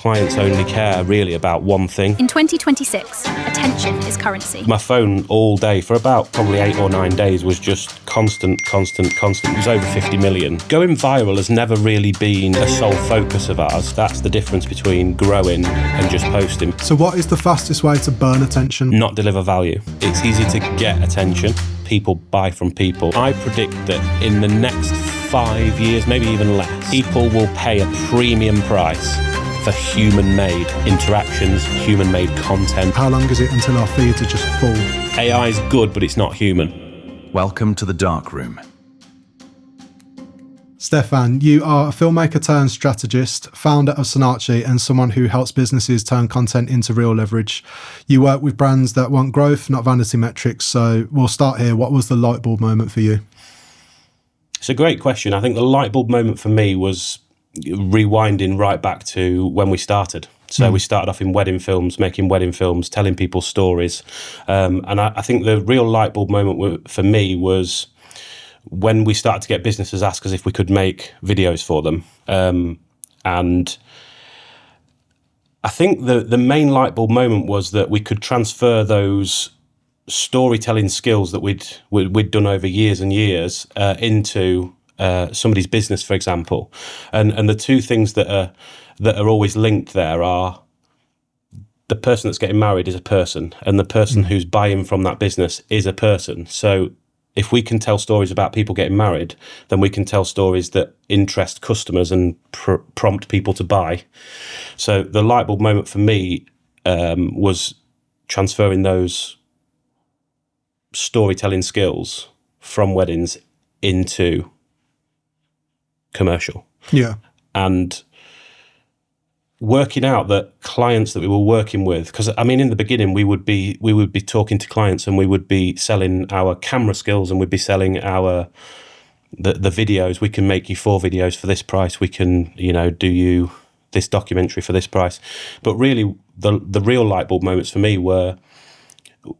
Clients only care really about one thing. In 2026, attention is currency. My phone all day for about probably 8 or 9 days was just constant. It was over 50 million. Going viral has never really been a sole focus of ours. That's the difference between growing and just posting. So what is the fastest way to burn attention? Not deliver value. It's easy to get attention. People buy from people. I predict that in the next 5 years, maybe even less, people will pay a premium price for human-made interactions, human-made content. How long is it until our feeds are just full? AI is good, but it's not human. Welcome to the dark room. Stefan, you are a filmmaker turned strategist, founder of Sinarche, and someone who helps businesses turn content into real leverage. You work with brands that want growth, not vanity metrics. So we'll start here. What was the light bulb moment for you? It's a great question. I think the light bulb moment for me was rewinding right back to when we started. So we started off in wedding films, making wedding films, telling people stories. And I think the real light bulb moment for me was when we started to get businesses ask us if we could make videos for them. And I think the main light bulb moment was that we could transfer those storytelling skills that we'd done over years and years into somebody's business, for example. And the two things that are always linked there are the person that's getting married is a person, and the person who's buying from that business is a person. So if we can tell stories about people getting married, then we can tell stories that interest customers and prompt people to buy. So the light bulb moment for me was transferring those storytelling skills from weddings into commercial. Yeah. And working out that clients that we were working with, because I mean, in the beginning, we would be talking to clients and we would be selling our camera skills and we'd be selling the videos. We can make you 4 videos for this price. We can, do you this documentary for this price. But really, the real light bulb moments for me were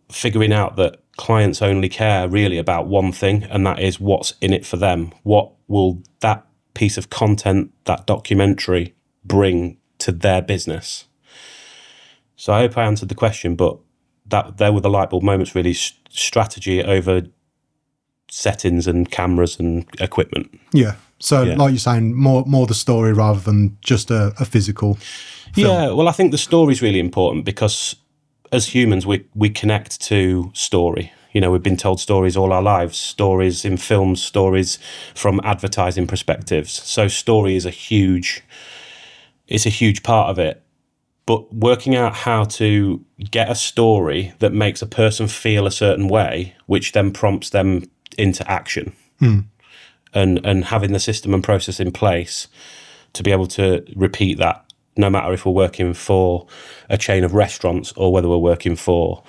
figuring out that clients only care really about one thing, and that is what's in it for them. What will that piece of content, that documentary, bring to their business? So I hope I answered the question, but there were the light bulb moments, really. Strategy over settings and cameras and equipment. Yeah. So like you're saying, more the story rather than just a physical film. Yeah, well, I think the story is really important because as humans, we connect to story. We've been told stories all our lives, stories in films, stories from advertising perspectives. So story is a huge part of it. But working out how to get a story that makes a person feel a certain way, which then prompts them into action, and having the system and process in place to be able to repeat that, no matter if we're working for a chain of restaurants or whether we're working for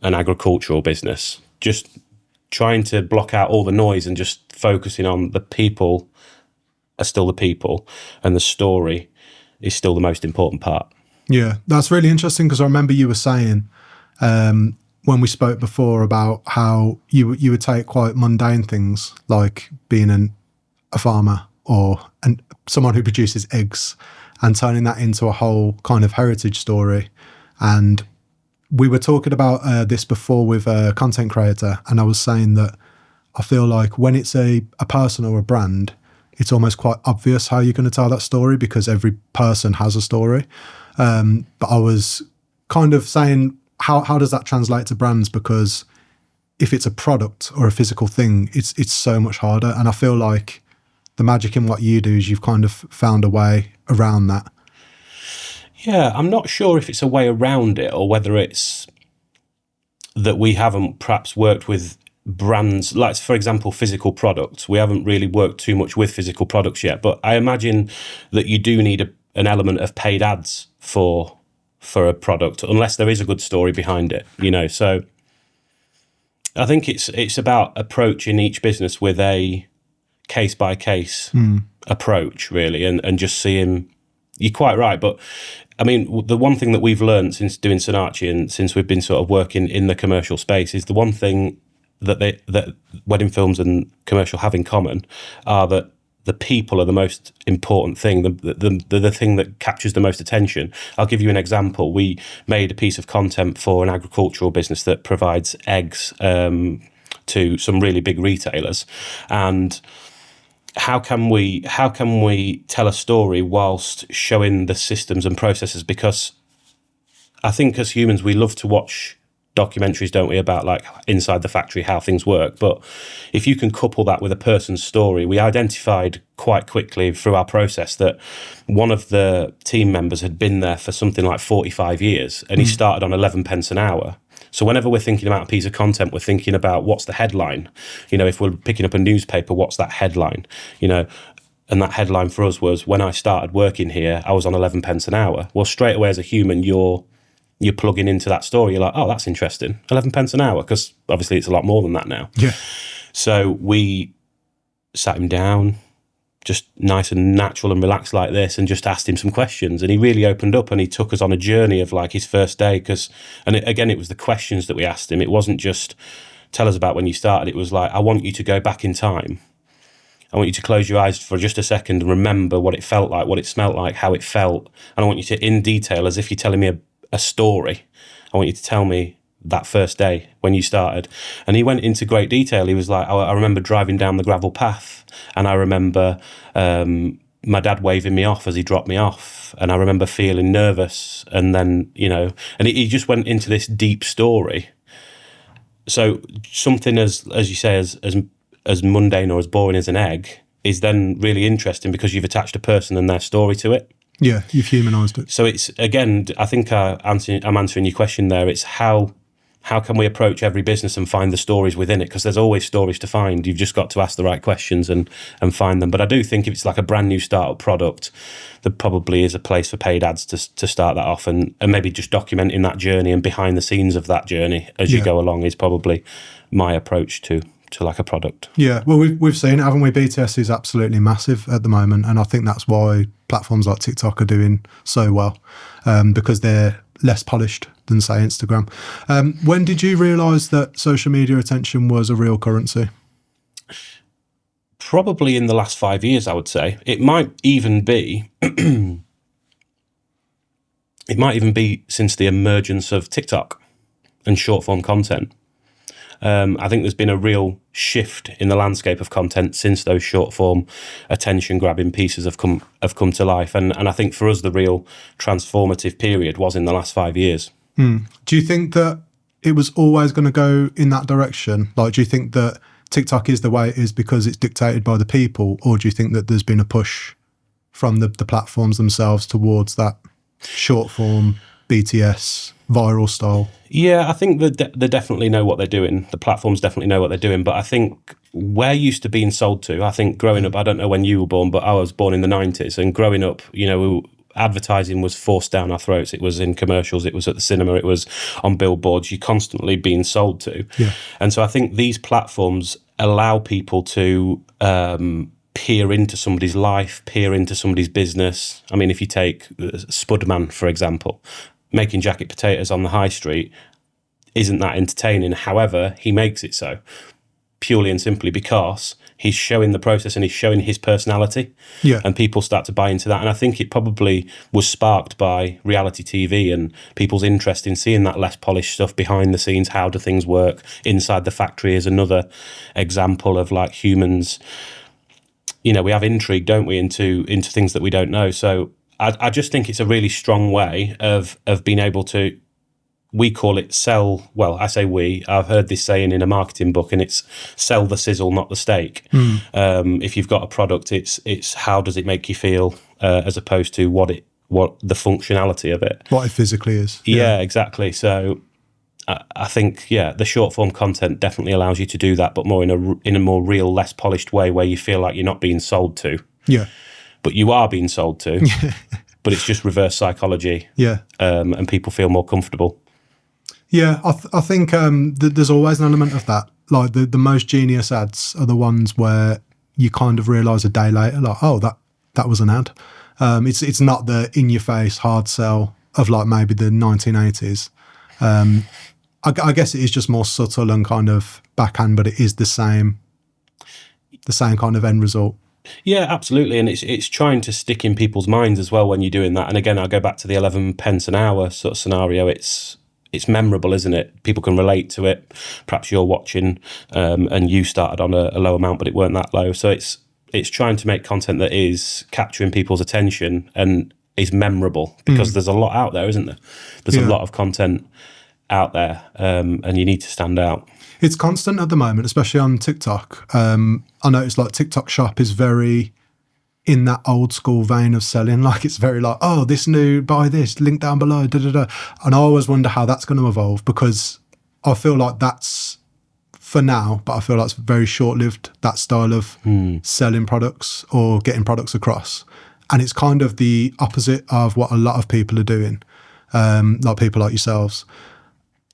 an agricultural business. Just trying to block out all the noise and just focusing on the people are still the people, and the story is still the most important part. Yeah, that's really interesting, because I remember you were saying when we spoke before about how you would take quite mundane things like being a farmer or someone who produces eggs and turning that into a whole kind of heritage story. And we were talking about this before with a content creator, and I was saying that I feel like when it's a person or a brand, it's almost quite obvious how you're going to tell that story because every person has a story. But I was kind of saying, how does that translate to brands? Because if it's a product or a physical thing, it's so much harder. And I feel like the magic in what you do is you've kind of found a way around that. Yeah, I'm not sure if it's a way around it or whether it's that we haven't perhaps worked with brands, like, for example, physical products. We haven't really worked too much with physical products yet, but I imagine that you do need an element of paid ads for a product, unless there is a good story behind it, So I think it's about approaching each business with a case-by-case approach, really, and just seeing. You're quite right, but I mean, the one thing that we've learned since doing Sinarche and since we've been sort of working in the commercial space is the one thing that wedding films and commercial have in common are that the people are the most important thing, the thing that captures the most attention. I'll give you an example. We made a piece of content for an agricultural business that provides eggs to some really big retailers, and how can we tell a story whilst showing the systems and processes? Because I think as humans we love to watch documentaries, don't we, about like inside the factory, how things work. But if you can couple that with a person's story, we identified quite quickly through our process that one of the team members had been there for something like 45 years and he started on 11 pence an hour. So whenever we're thinking about a piece of content, we're thinking about what's the headline. You know, if we're picking up a newspaper, what's that headline? You know, and that headline for us was, when I started working here, I was on 11 pence an hour. Well, straight away as a human, you're plugging into that story. You're like, oh, that's interesting. 11 pence an hour, because obviously it's a lot more than that now. Yeah. So we sat him down, just nice and natural and relaxed like this, and just asked him some questions. And he really opened up and he took us on a journey of like his first day. Again, it was the questions that we asked him. It wasn't just tell us about when you started. It was like, I want you to go back in time. I want you to close your eyes for just a second and remember what it felt like, what it smelt like, how it felt. And I want you to, in detail, as if you're telling me a story, I want you to tell me that first day when you started. And he went into great detail. He was like, I remember driving down the gravel path, and I remember my dad waving me off as he dropped me off, and I remember feeling nervous. And then, you know, and he just went into this deep story. So something as you say, as mundane or as boring as an egg is then really interesting because you've attached a person and their story to it. Yeah, you've humanised it. So it's, again, I think I'm answering your question there. It's how can we approach every business and find the stories within it? Because there's always stories to find. You've just got to ask the right questions and find them. But I do think if it's like a brand new startup product, there probably is a place for paid ads to start that off, and maybe just documenting that journey and behind the scenes of that journey as you go along is probably my approach to like a product. Yeah, well, we've seen it, haven't we? BTS is absolutely massive at the moment, and I think that's why platforms like TikTok are doing so well, because they're less polished than, say, Instagram. When did you realise that social media attention was a real currency? Probably in the last 5 years, I would say. It might even be since the emergence of TikTok and short form content. I think there's been a real shift in the landscape of content since those short form attention grabbing pieces have come to life. And I think for us, the real transformative period was in the last 5 years. Do you think that it was always going to go in that direction? Like, do you think that TikTok is the way it is because it's dictated by the people? Or do you think that there's been a push from the platforms themselves towards that short form BTS viral style? Yeah, I think they definitely know what they're doing. The platforms definitely know what they're doing. But I think we're used to being sold to. I think growing up, I don't know when you were born, but I was born in the 90s. And growing up, you know, advertising was forced down our throats. It was in commercials, it was at the cinema, it was on billboards. You're constantly being sold to. Yeah. And so I think these platforms allow people to peer into somebody's life, peer into somebody's business. I mean, if you take Spudman, for example, making jacket potatoes on the high street isn't that entertaining. However, he makes it so purely and simply because he's showing the process and he's showing his personality. Yeah. And people start to buy into that. And I think it probably was sparked by reality TV and people's interest in seeing that less polished stuff behind the scenes. How do things work inside the factory is another example of like humans. You know, we have intrigue, don't we, into things that we don't know. So I just think it's a really strong way of being able to, we call it sell, well, I say we, I've heard this saying in a marketing book, and it's sell the sizzle, not the steak. If you've got a product, it's how does it make you feel, as opposed to what the functionality of it. What it physically is. Yeah, exactly. So I think, the short form content definitely allows you to do that, but more in a more real, less polished way where you feel like you're not being sold to. Yeah. But you are being sold to, but it's just reverse psychology. Yeah. And people feel more comfortable. Yeah, I think there's always an element of that. Like the most genius ads are the ones where you kind of realise a day later, like, oh, that was an ad. It's not the in-your-face hard sell of like maybe the 1980s. I guess it is just more subtle and kind of backhand, but it is the same kind of end result. Yeah, absolutely. And it's trying to stick in people's minds as well when you're doing that. And again, I'll go back to the 11 pence an hour sort of scenario. It's memorable, isn't it? People can relate to it. Perhaps you're watching and you started on a low amount, but it weren't that low. So it's trying to make content that is capturing people's attention and is memorable, because there's a lot out there, isn't there? There's a lot of content out there, and you need to stand out. It's constant at the moment, especially on TikTok. I noticed like TikTok Shop is very in that old school vein of selling. Like it's very like, oh, this new, buy this, link down below, da da da. And I always wonder how that's going to evolve, because I feel like that's for now, but I feel like it's very short-lived, that style of selling products or getting products across. And it's kind of the opposite of what a lot of people are doing, like people like yourselves.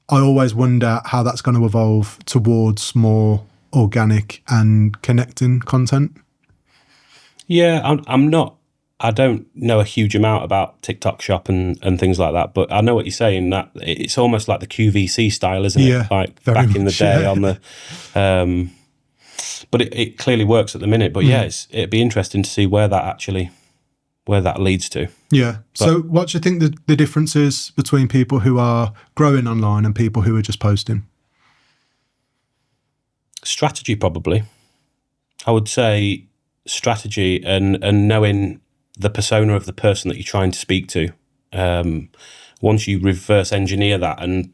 I always wonder how that's going to evolve towards more organic and connecting content. Yeah, I don't know a huge amount about TikTok Shop and things like that, but I know what you're saying, that it's almost like the QVC style, isn't it? Like back in the day on the... but it clearly works at the minute. But yeah, it'd be interesting to see where that leads to. Yeah. So what do you think the difference is between people who are growing online and people who are just posting? Strategy, probably. I would say strategy and knowing the persona of the person that you're trying to speak to. Once you reverse engineer that and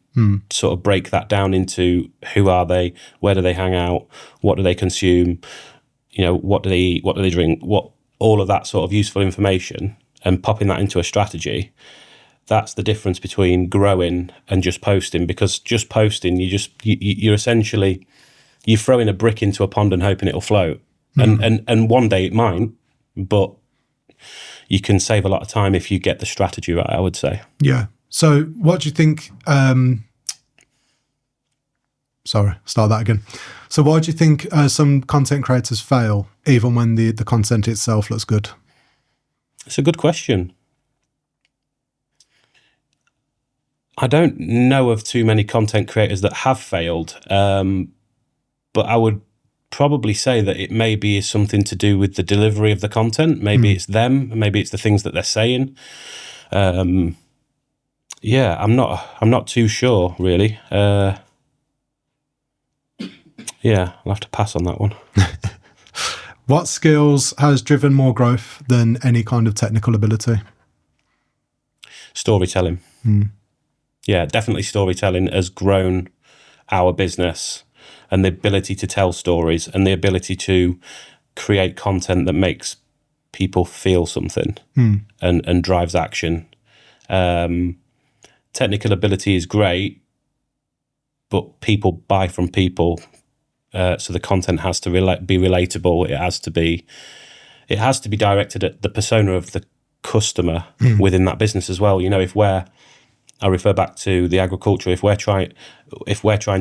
sort of break that down into who are they, where do they hang out, what do they consume, what do they eat, what do they drink, all of that sort of useful information, and popping that into a strategy, that's the difference between growing and just posting. Because just posting, you're essentially, you're throwing a brick into a pond and hoping it'll float. And one day it might, but you can save a lot of time if you get the strategy right, I would say. Yeah. So what do you think, sorry, start that again. So why do you think some content creators fail, even when the content itself looks good? It's a good question. I don't know of too many content creators that have failed, but I would probably say that it maybe is something to do with the delivery of the content. Maybe it's them, maybe it's the things that they're saying. Yeah, I'm not too sure, really. Yeah, I'll have to pass on that one. What skills has driven more growth than any kind of technical ability? Storytelling. Yeah, definitely storytelling has grown our business, and the ability to tell stories and the ability to create content that makes people feel something and drives action. Technical ability is great, but people buy from people. So the content has to be relatable. It has to be directed at the persona of the customer within that business as well. I refer back to the agriculture. If we're trying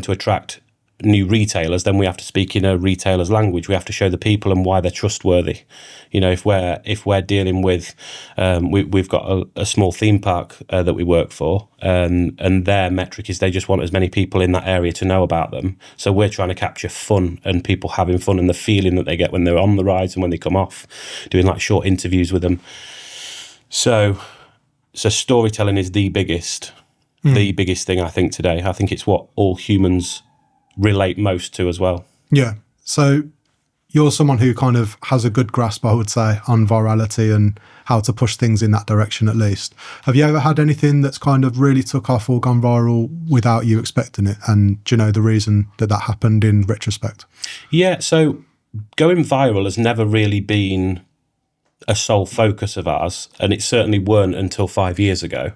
to attract new retailers, then we have to speak in a retailer's language. We have to show the people and why they're trustworthy. If we're dealing with, we've got a small theme park that we work for, and their metric is they just want as many people in that area to know about them. So we're trying to capture fun and people having fun and the feeling that they get when they're on the rides and when they come off, doing like short interviews with them. So storytelling is the biggest thing I think today. I think it's what all humans relate most to as well. Yeah. So you're someone who kind of has a good grasp, I would say, on virality and how to push things in that direction at least. Have you ever had anything that's kind of really took off or gone viral without you expecting it? And do you know the reason that happened in retrospect? Yeah, so going viral has never really been a sole focus of ours, and it certainly weren't until 5 years ago.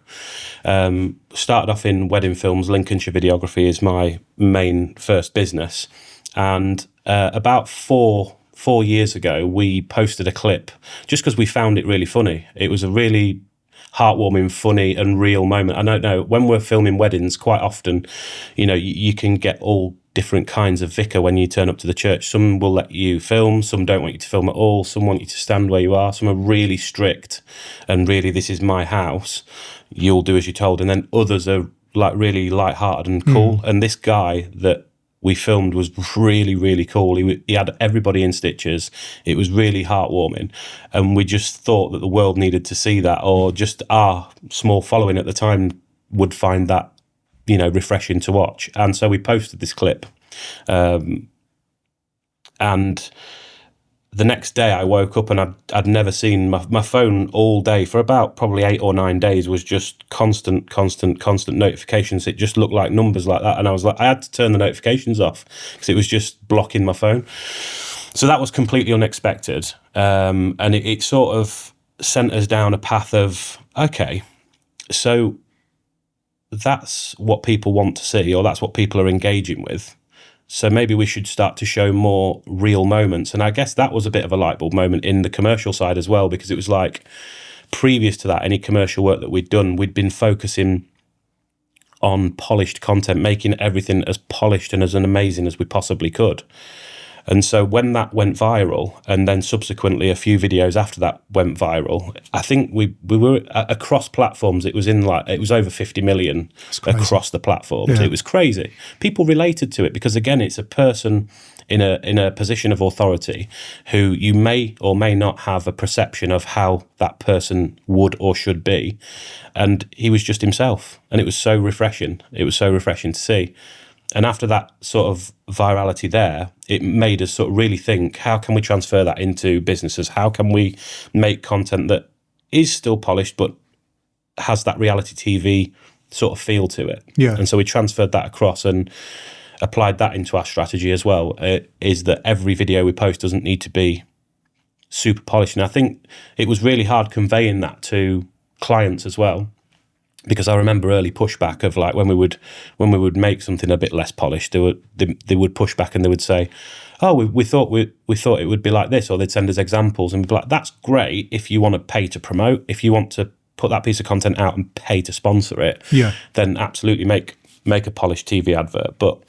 Started off in wedding films. Lincolnshire Videography is my main first business, and about four years ago we posted a clip just because we found it really funny. It was a really heartwarming, funny and real moment. I don't know, when we're filming weddings, quite often, you can get all different kinds of vicar when you turn up to the church. Some will let you film, some don't want you to film at all, some want you to stand where you are, some are really strict and really, this is my house, you'll do as you're told, and then others are like really light-hearted and cool. And this guy that we filmed was really, really cool. He had everybody in stitches. It was really heartwarming. And we just thought that the world needed to see that, or just our small following at the time would find that, you know, refreshing to watch. And so we posted this clip. And the next day I woke up and I'd never seen my phone all day for about probably 8 or 9 days was just constant notifications. It just looked like numbers like that. And I was like, I had to turn the notifications off because it was just blocking my phone. So that was completely unexpected. And it sort of sent us down a path of, okay, so that's what people want to see, or that's what people are engaging with. So maybe we should start to show more real moments. And I guess that was a bit of a light bulb moment in the commercial side as well, because it was like, previous to that, any commercial work that we'd done, we'd been focusing on polished content, making everything as polished and as amazing as we possibly could. And so when that went viral, and then subsequently a few videos after that went viral, I think we were across platforms. It was over 50 million across the platforms. Yeah. It was crazy. People related to it because, again, it's a person in a position of authority who you may or may not have a perception of how that person would or should be. And he was just himself. And it was so refreshing. It was so refreshing to see. And after that sort of virality there, it made us sort of really think, how can we transfer that into businesses? How can we make content that is still polished but has that reality TV sort of feel to it? Yeah. And so we transferred that across and applied that into our strategy as well, is that every video we post doesn't need to be super polished. And I think it was really hard conveying that to clients as well. Because I remember early pushback of like when we would make something a bit less polished, they would push back and they would say, "Oh, we thought it would be like this," or they'd send us examples and we'd be like, "That's great if you want to pay to promote, if you want to put that piece of content out and pay to sponsor it, then absolutely make a polished TV advert. But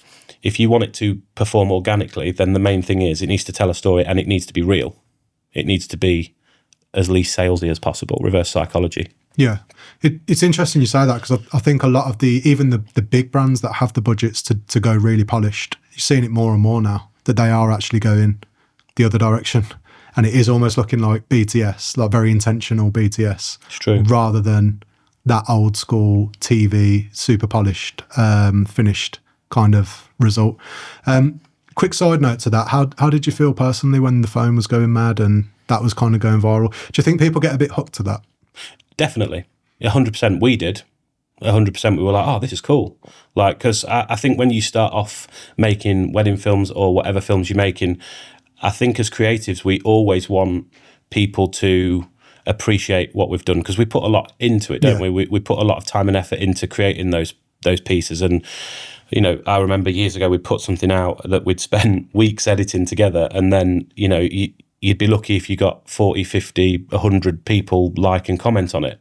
if you want it to perform organically, then the main thing is it needs to tell a story and it needs to be real. It needs to be as least salesy as possible, reverse psychology." Yeah, it's interesting you say that, because I think a lot of even the big brands that have the budgets to go really polished, you're seeing it more and more now, that they are actually going the other direction. And it is almost looking like BTS, like very intentional BTS. It's true. Rather than that old school TV, super polished, finished kind of result. Quick side note to that, how did you feel personally when the phone was going mad and that was kind of going viral? Do you think people get a bit hooked to that? Definitely. 100% we did. 100% we were like, oh, this is cool. Like, because I think when you start off making wedding films or whatever films you're making, I think as creatives, we always want people to appreciate what we've done, because we put a lot into it, don't we? We put a lot of time and effort into creating those pieces. And, you know, I remember years ago, we put something out that we'd spent weeks editing together, and then, you know, you'd be lucky if you got 40, 50, 100 people like and comment on it.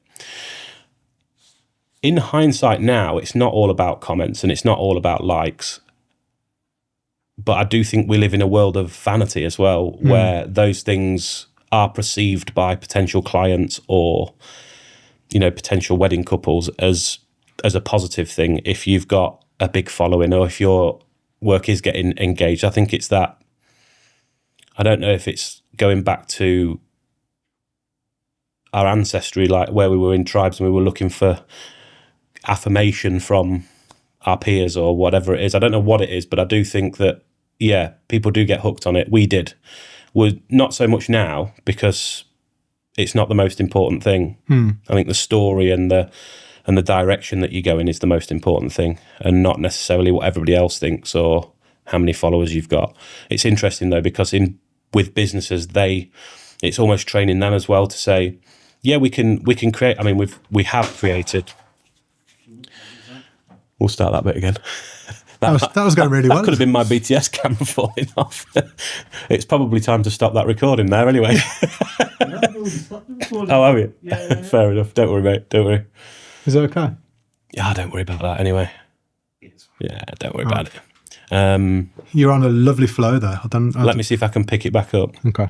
In hindsight now, it's not all about comments and it's not all about likes. But I do think we live in a world of vanity as well, where those things are perceived by potential clients or, you know, potential wedding couples as a positive thing if you've got a big following or if your work is getting engaged. I think it's that. I don't know if it's going back to our ancestry, like where we were in tribes and we were looking for affirmation from our peers or whatever it is. I don't know what it is, but I do think that, yeah, people do get hooked on it. We did. We're not so much now because it's not the most important thing. I think the story and the direction that you go in is the most important thing, and not necessarily what everybody else thinks or how many followers you've got. It's interesting though, because with businesses, it's almost training them as well to say, yeah, we can create. I mean, we have created. We'll start that bit again. That was going really well. That could have been my BTS camera falling off. It's probably time to stop that recording there anyway. Oh, have you? Yeah. Fair enough. Don't worry, mate. Don't worry. Is it okay? Yeah, don't worry about that anyway. Yeah, don't worry about it. You're on a lovely flow there. Let me see if I can pick it back up. Okay.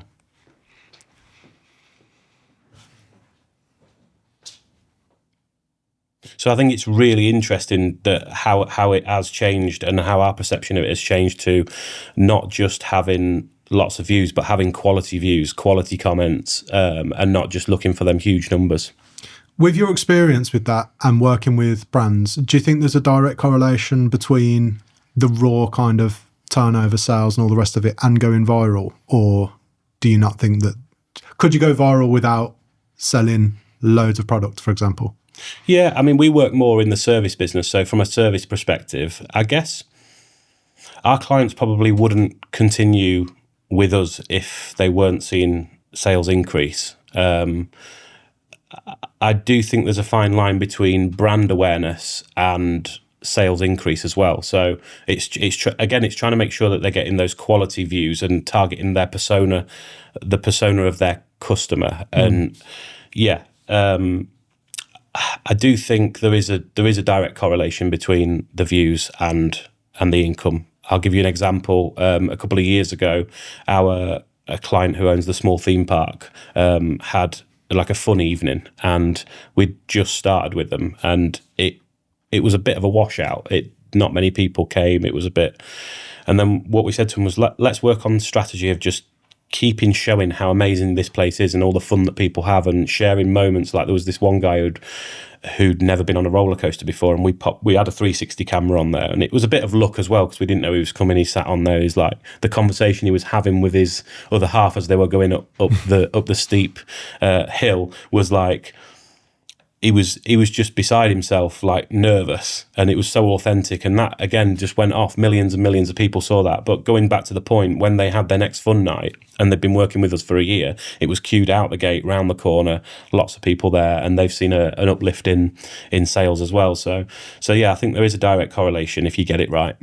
So I think it's really interesting that how it has changed and how our perception of it has changed to not just having lots of views, but having quality views, quality comments, and not just looking for them huge numbers. With your experience with that and working with brands, do you think there's a direct correlation between the raw kind of turnover, sales and all the rest of it and going viral? Or do you not think that, could you go viral without selling loads of product, for example? Yeah, I mean, we work more in the service business. So from a service perspective, I guess our clients probably wouldn't continue with us if they weren't seeing sales increase. I do think there's a fine line between brand awareness and sales increase as well. So it's trying to make sure that they're getting those quality views and targeting their persona, the persona of their customer. And I do think there is a direct correlation between the views and the income. I'll give you an example. A couple of years ago, a client who owns the small theme park had like a fun evening, and we'd just started with them, and it was a bit of a washout. Not many people came. It was a bit, and then what we said to him was, let's work on the strategy of just keeping showing how amazing this place is and all the fun that people have, and sharing moments. Like there was this one guy who'd never been on a roller coaster before, and we had a 360 camera on there, and it was a bit of luck as well because we didn't know he was coming. He sat on there. He's like, the conversation he was having with his other half as they were going up the steep hill was like, he was just beside himself, like nervous, and it was so authentic. And that again just went off. Millions and millions of people saw that. But going back to the point, when they had their next fun night and they'd been working with us for a year, it was queued out the gate, round the corner, lots of people there, and they've seen an uplift in sales as well. So yeah, I think there is a direct correlation if you get it right.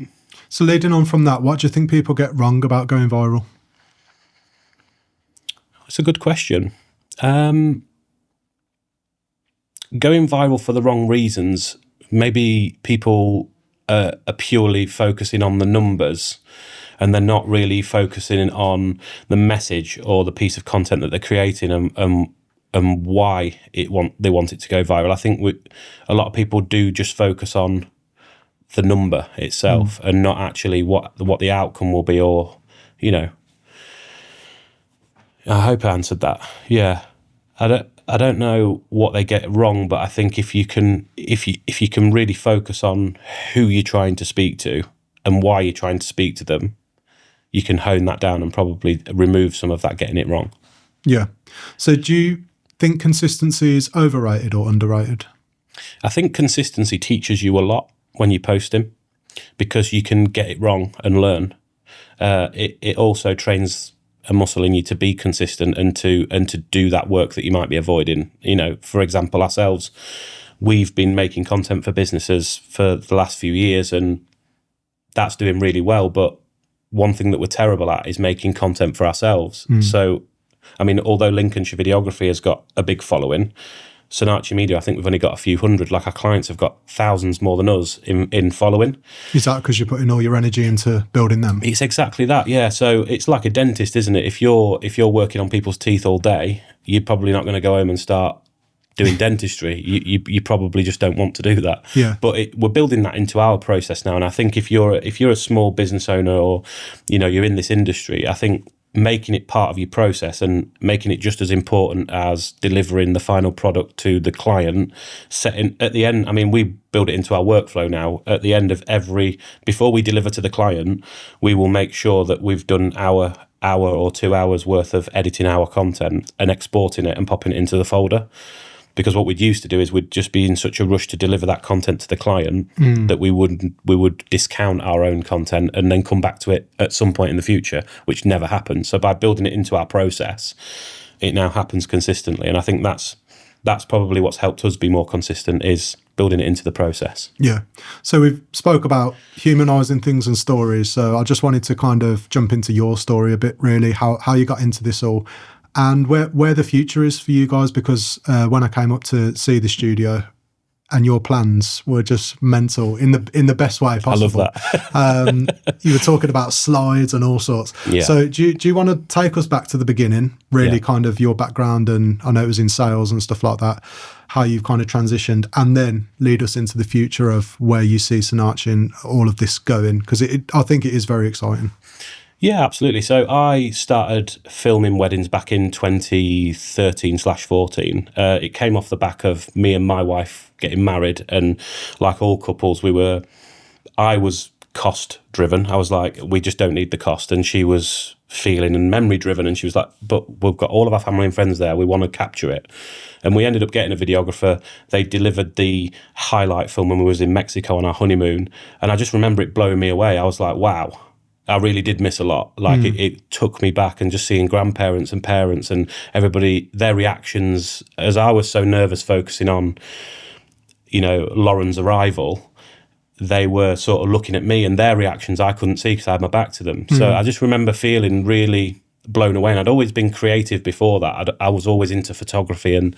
So leading on from that, what do you think people get wrong about going viral? It's a good question. Going viral for the wrong reasons. Maybe people are purely focusing on the numbers and they're not really focusing on the message or the piece of content that they're creating and why they want it to go viral. I think a lot of people do just focus on the number itself and not actually what the outcome will be, or, I hope I answered that. Yeah. I don't know what they get wrong, but I think if you can really focus on who you're trying to speak to and why you're trying to speak to them, you can hone that down and probably remove some of that getting it wrong. Yeah. So do you think consistency is overrated or underrated? I think consistency teaches you a lot when you're posting, because you can get it wrong and learn. It also trains a muscle in you to be consistent and to do that work that you might be avoiding. For example, ourselves, we've been making content for businesses for the last few years, and that's doing really well. But one thing that we're terrible at is making content for ourselves. So, I mean, although Lincolnshire Videography has got a big following, Sinarche Media, I think we've only got a few hundred. Like, our clients have got thousands more than us in following. Is that because you're putting all your energy into building them? It's exactly that, yeah. So it's like a dentist, isn't it? If you're working on people's teeth all day, you're probably not going to go home and start doing dentistry. You probably just don't want to do that. Yeah. But we're building that into our process now, and I think if you're a small business owner, or you're in this industry, I think making it part of your process and making it just as important as delivering the final product to the client, setting at the end. I mean, we build it into our workflow now. At the end of before we deliver to the client, we will make sure that we've done our hour or 2 hours worth of editing our content and exporting it and popping it into the folder. Because what we'd used to do is we'd just be in such a rush to deliver that content to the client that we would discount our own content and then come back to it at some point in the future, which never happened. So by building it into our process, it now happens consistently. And I think that's probably what's helped us be more consistent, is building it into the process. Yeah. So we've spoke about humanizing things and stories. So I just wanted to kind of jump into your story a bit, really, how you got into this all. And where the future is for you guys, because when I came up to see the studio, and your plans were just mental in the best way possible. I love that. You were talking about slides and all sorts. Yeah. So do you want to take us back to the beginning, really, kind of your background? And I know it was in sales and stuff like that. how you've kind of transitioned, and then lead us into the future of where you see Sinarche and all of this going, because I think it is very exciting. Yeah, absolutely. So I started filming weddings back in 2013/14. It came off the back of me and my wife getting married, and like all couples, I was cost driven. I was like, we just don't need the cost, and she was feeling and memory driven, and she was like, but we've got all of our family and friends there, we want to capture it. And we ended up getting a videographer. They delivered the highlight film when we was in Mexico on our honeymoon, and I just remember it blowing me away. I was like, wow, I really did miss a lot. Like it took me back, and just seeing grandparents and parents and everybody, their reactions, as I was so nervous focusing on, Lauren's arrival, they were sort of looking at me, and their reactions I couldn't see because I had my back to them. So I just remember feeling really blown away. And I'd always been creative before that. I was always into photography, and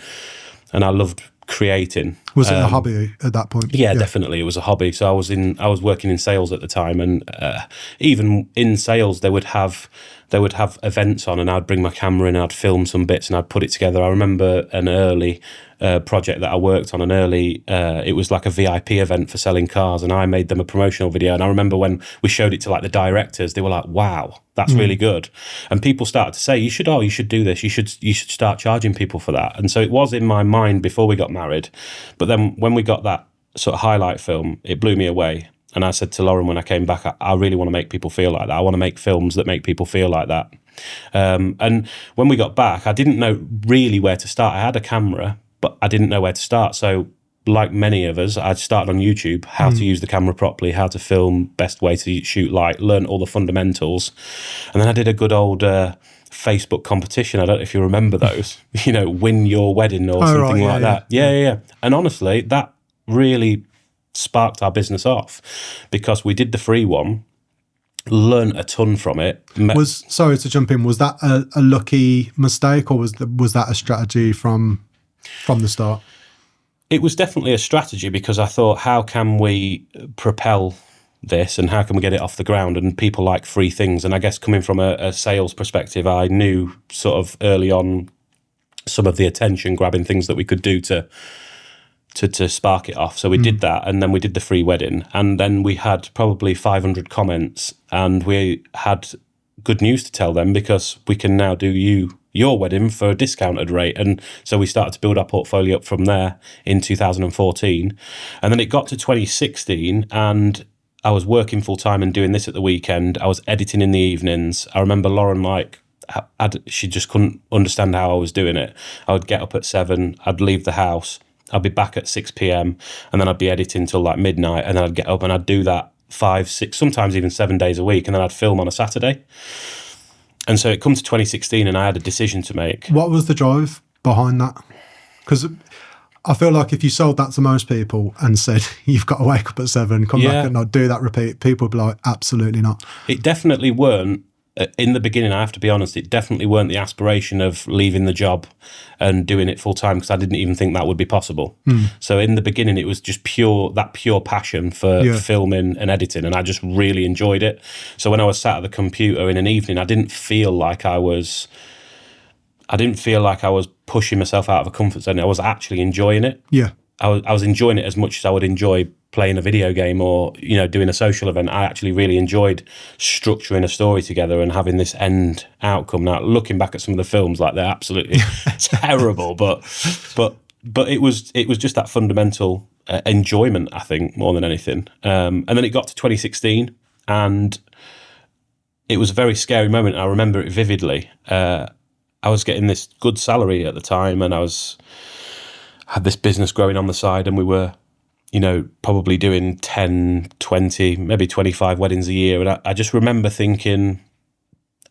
I loved creating. Was it a hobby at that point? Yeah, definitely, it was a hobby. So I was working in sales at the time, and even in sales, they would have events on, and I'd bring my camera in, I'd film some bits, and I'd put it together. I remember an early project that I worked on, it was like a VIP event for selling cars, and I made them a promotional video. And I remember when we showed it to like the directors, they were like, wow, that's really good. And people started to say, you should do this, you should start charging people for that. And so it was in my mind before we got married. But then when we got that sort of highlight film, it blew me away. And I said to Lauren when I came back, I really want to make people feel like that. I want to make films that make people feel like that. And when we got back, I didn't know really where to start. I had a camera, but I didn't know where to start. So like many of us, I'd started on YouTube, how to use the camera properly, how to film, best way to shoot light, learn all the fundamentals. And then I did a good old Facebook competition. I don't know if you remember those, win your wedding or something like that. Yeah. And honestly, that really sparked our business off, because we did the free one, learned a ton from it. Sorry to jump in, was that a lucky mistake, or was that a strategy from the start? It was definitely a strategy, because I thought, how can we propel this, and how can we get it off the ground? And people like free things. And I guess coming from a sales perspective, I knew sort of early on some of the attention grabbing things that we could do to spark it off. So we did that, and then we did the free wedding, and then we had probably 500 comments, and we had good news to tell them, because we can now do your wedding for a discounted rate. And so we started to build our portfolio up from there in 2014. And then it got to 2016, and I was working full time and doing this at the weekend. I was editing in the evenings. I remember Lauren, she just couldn't understand how I was doing it. I would get up at 7, I'd leave the house, I'd be back at 6 p.m, and then I'd be editing till like midnight, and then I'd get up and I'd do that 5, 6, sometimes even 7 days a week, and then I'd film on a Saturday. And so it comes to 2016, and I had a decision to make. What was the drive behind that? Because I feel like if you sold that to most people and said, you've got to wake up at 7, come back and not do that repeat, people would be like, absolutely not. It definitely weren't. In the beginning, I have to be honest, it definitely weren't the aspiration of leaving the job and doing it full time, because I didn't even think that would be possible. So in the beginning, it was just pure passion for filming and editing, and I just really enjoyed it. So when I was sat at the computer in an evening, I didn't feel like I was pushing myself out of a comfort zone. I was actually enjoying it. Yeah. I was enjoying it as much as I would enjoy playing a video game or doing a social event. I actually really enjoyed structuring a story together and having this end outcome. Now, looking back at some of the films, like, they're absolutely terrible, but it was just that fundamental enjoyment, I think, more than anything. And then it got to 2016, and it was a very scary moment. I remember it vividly. I was getting this good salary at the time, and I had this business growing on the side, and we were, probably doing 10, 20, maybe 25 weddings a year. And I just remember thinking,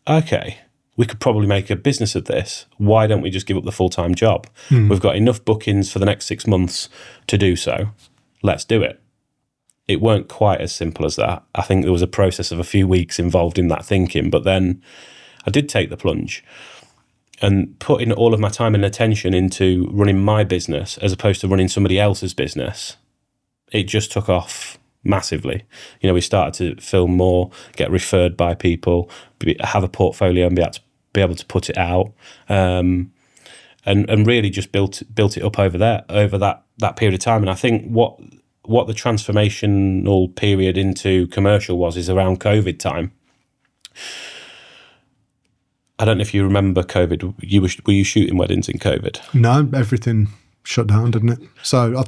okay, we could probably make a business of this. Why don't we just give up the full-time job? We've got enough bookings for the next 6 months to do so. Let's do it. It weren't quite as simple as that. I think there was a process of a few weeks involved in that thinking, but then I did take the plunge. And putting all of my time and attention into running my business as opposed to running somebody else's business, it just took off massively. We started to film more, get referred by people, have a portfolio and be able to put it out. And and really just built it up over that period of time. And I think what the transformational period into commercial is around COVID time. I don't know if you remember COVID. Were you shooting weddings in COVID? No, everything shut down, didn't it? So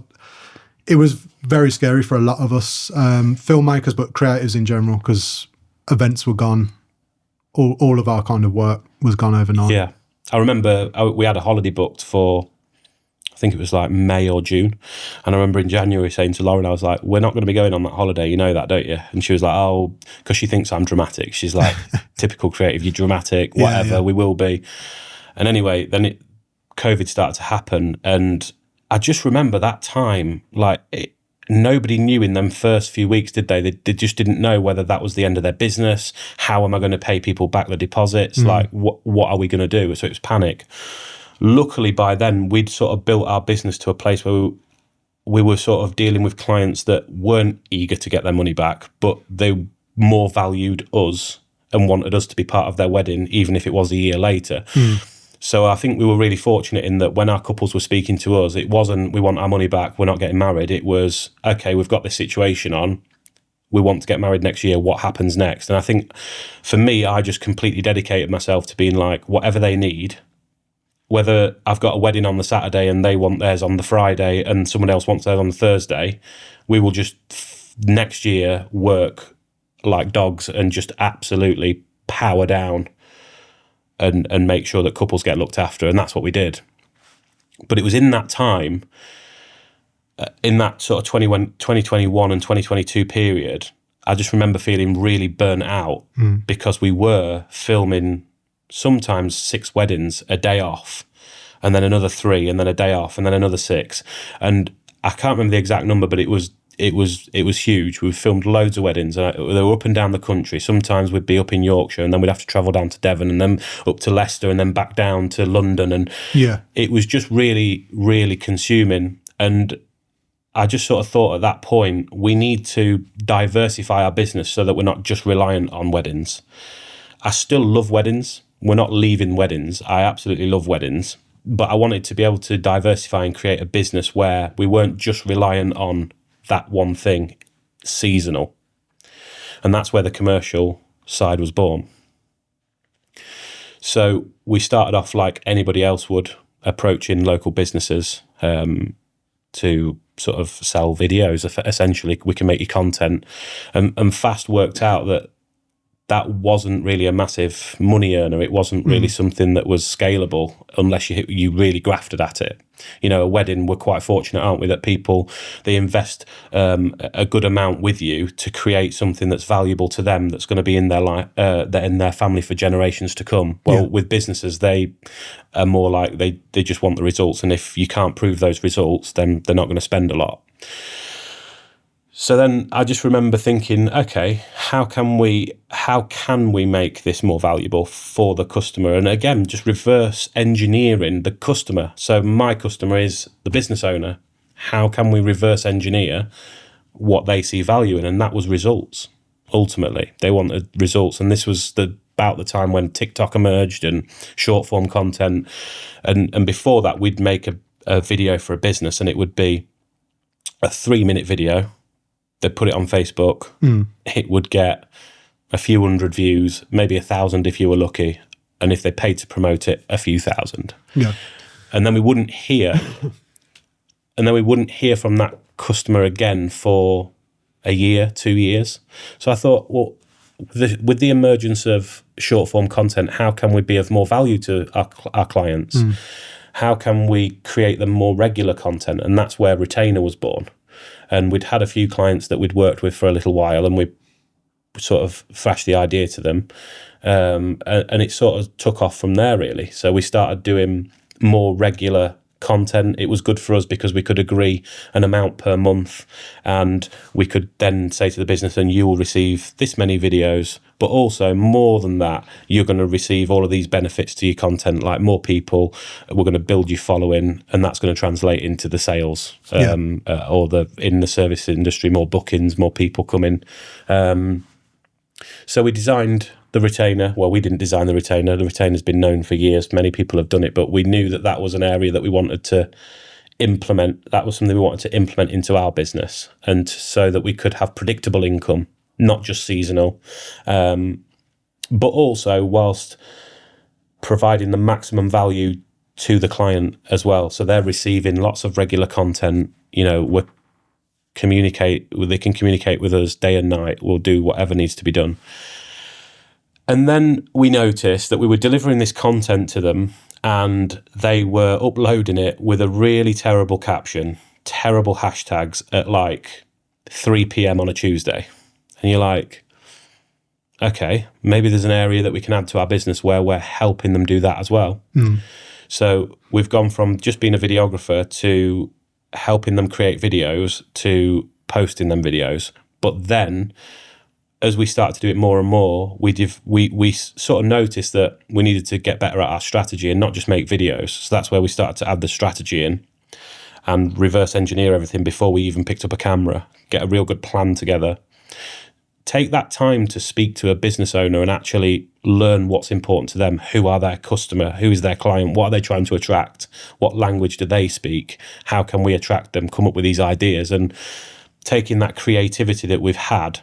it was very scary for a lot of us filmmakers, but creatives in general, because events were gone. All of our kind of work was gone overnight. Yeah. I remember we had a holiday booked for, I think it was like May or June. And I remember in January saying to Lauren, I was like, we're not going to be going on that holiday. You know that, don't you? And she was like, oh, because she thinks I'm dramatic. She's like, typical creative, you're dramatic, whatever, we will be. And anyway, then COVID started to happen. And I just remember that time, like nobody knew in them first few weeks, did they? They just didn't know whether that was the end of their business. How am I going to pay people back the deposits? Like, what are we going to do? So it was panic. Luckily, by then, we'd sort of built our business to a place where we were sort of dealing with clients that weren't eager to get their money back, but they more valued us and wanted us to be part of their wedding, even if it was a year later. So I think we were really fortunate in that when our couples were speaking to us, it wasn't, we want our money back, we're not getting married. It was, okay, we've got this situation on, we want to get married next year, what happens next? And I think for me, I just completely dedicated myself to being like, whatever they need, whether I've got a wedding on the Saturday and they want theirs on the Friday and someone else wants theirs on the Thursday, we will just next year work like dogs and just absolutely power down and make sure that couples get looked after. And that's what we did. But it was in that time, in that sort of 2021 and 2022 period, I just remember feeling really burnt out because we were filming sometimes 6 weddings a day off, and then another 3, and then a day off, and then another 6. And I can't remember the exact number, but it was huge. We filmed loads of weddings. They were up and down the country. Sometimes we'd be up in Yorkshire, and then we'd have to travel down to Devon, and then up to Leicester, and then back down to London. And it was just really, really consuming. And I just sort of thought at that point, we need to diversify our business so that we're not just reliant on weddings. I still love weddings. We're not leaving weddings. I absolutely love weddings. But I wanted to be able to diversify and create a business where we weren't just reliant on that one thing, seasonal. And that's where the commercial side was born. So we started off like anybody else would, approaching local businesses to sort of sell videos. Essentially, we can make you content. And fast worked out that wasn't really a massive money earner. It wasn't really something that was scalable unless you really grafted at it. You know, a wedding, we're quite fortunate, aren't we, that people, they invest a good amount with you to create something that's valuable to them, that's going to be in their life, in their family for generations to come. Well, with businesses, they are more like they just want the results, and if you can't prove those results, then they're not going to spend a lot. So then I just remember thinking, okay, how can we make this more valuable for the customer? And again, just reverse engineering the customer. So my customer is the business owner. How can we reverse engineer what they see value in? And that was results. Ultimately, they wanted results. And this was about the time when TikTok emerged and short form content. And before that, we'd make a video for a business, and it would be a 3-minute video. They'd put it on Facebook. It would get a few hundred views, maybe 1,000 if you were lucky. And if they paid to promote it, a few thousand. Yeah. And then we wouldn't hear. And then we wouldn't hear from that customer again for a year, 2 years. So I thought, well, with the emergence of short form content, how can we be of more value to our clients? How can we create them more regular content? And that's where Retainer was born. And we'd had a few clients that we'd worked with for a little while, and we sort of flashed the idea to them. And it sort of took off from there, really. So we started doing more regular content. It was good for us because we could agree an amount per month, and we could then say to the business, and you will receive this many videos, but also more than that, you're going to receive all of these benefits to your content, like more people, we're going to build your following, and that's going to translate into the sales or in the service industry, more bookings, more people coming. So we designed the retainer. Well, we didn't design the retainer. The retainer's been known for years. Many people have done it, but we knew that that was an area that we wanted to implement. That was something we wanted to implement into our business, and so that we could have predictable income, not just seasonal, but also whilst providing the maximum value to the client as well. So they're receiving lots of regular content. You know, they can communicate with us day and night. We'll do whatever needs to be done. And then we noticed that we were delivering this content to them and they were uploading it with a really terrible caption, terrible hashtags at like 3 p.m. on a Tuesday. And you're like, okay, maybe there's an area that we can add to our business where we're helping them do that as well. So we've gone from just being a videographer to helping them create videos to posting them videos. But then as we started to do it more and more, we sort of noticed that we needed to get better at our strategy and not just make videos. So that's where we started to add the strategy in and reverse engineer everything before we even picked up a camera, get a real good plan together. Take that time to speak to a business owner and actually learn what's important to them. Who are their customer? Who is their client? What are they trying to attract? What language do they speak? How can we attract them? Come up with these ideas, and taking that creativity that we've had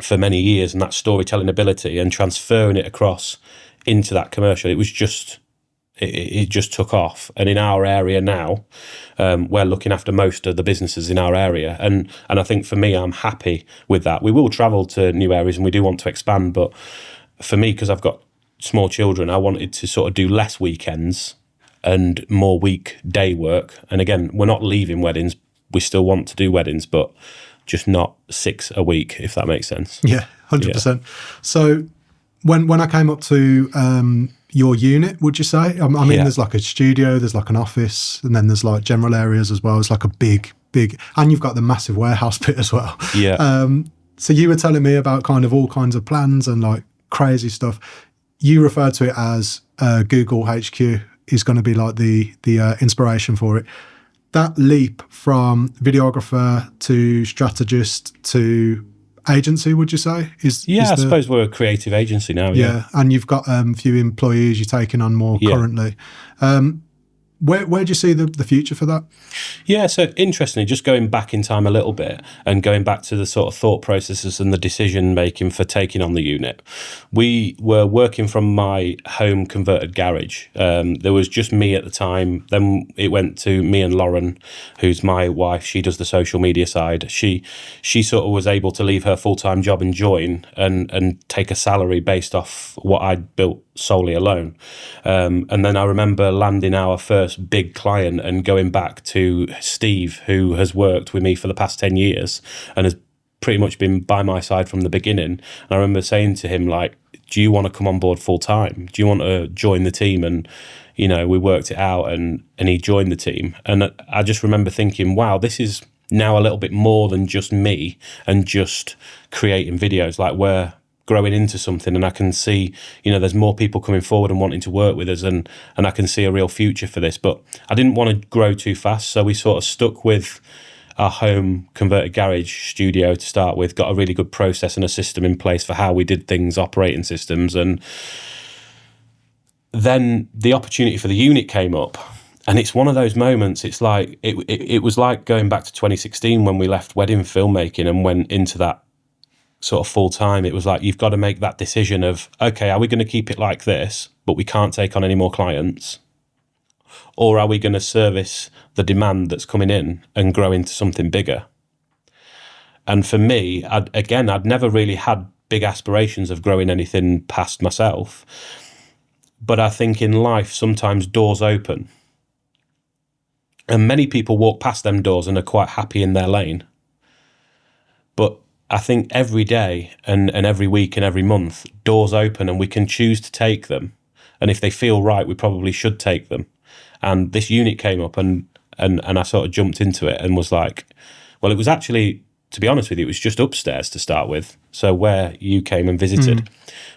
for many years and that storytelling ability and transferring it across into that commercial. It was just, it just took off. And in our area now, we're looking after most of the businesses in our area. And I think for me, I'm happy with that. We will travel to new areas and we do want to expand. But for me, because I've got small children, I wanted to sort of do less weekends and more weekday work. And again, we're not leaving weddings. We still want to do weddings, but just not 6 a week, if that makes sense. Yeah, 100%. So when I came up to your unit, would you say? I mean, there's like a studio, there's like an office, and then there's like general areas as well. It's like a big, and you've got the massive warehouse bit as well. Yeah. So you were telling me about kind of all kinds of plans and like crazy stuff. You referred to it as Google HQ is going to be like the inspiration for it. That leap from videographer to strategist to agency, would you say? I suppose we're a creative agency now. Yeah, and you've got a few employees you're taking on more currently. Where do you see the future for that? Yeah, so interestingly, just going back in time a little bit and going back to the sort of thought processes and the decision making for taking on the unit, we were working from my home converted garage. There was just me at the time. Then it went to me and Lauren, who's my wife. She does the social media side. She sort of was able to leave her full-time job and join and take a salary based off what I'd built solely alone. And then I remember landing our first big client and going back to Steve, who has worked with me for the past 10 years and has pretty much been by my side from the beginning. And I remember saying to him, like, do you want to come on board full time? Do you want to join the team? And, you know, we worked it out and he joined the team. And I just remember thinking, wow, this is now a little bit more than just me and just creating videos. Like, we're growing into something, and I can see, you know, there's more people coming forward and wanting to work with us, and I can see a real future for this. But I didn't want to grow too fast, so we sort of stuck with our home converted garage studio to start with, got a really good process and a system in place for how we did things, operating systems. And then the opportunity for the unit came up, and it's one of those moments. It's like it was like going back to 2016 when we left wedding filmmaking and went into that sort of full time. It was like, you've got to make that decision of, okay, are we going to keep it like this, but we can't take on any more clients? Or are we going to service the demand that's coming in and grow into something bigger? And for me, I'd never really had big aspirations of growing anything past myself. But I think in life, sometimes doors open. And many people walk past them doors and are quite happy in their lane. But I think every day and every week and every month, doors open and we can choose to take them. And if they feel right, we probably should take them. And this unit came up and I sort of jumped into it and was like, well, it was actually, to be honest with you, it was just upstairs to start with. So where you came and visited,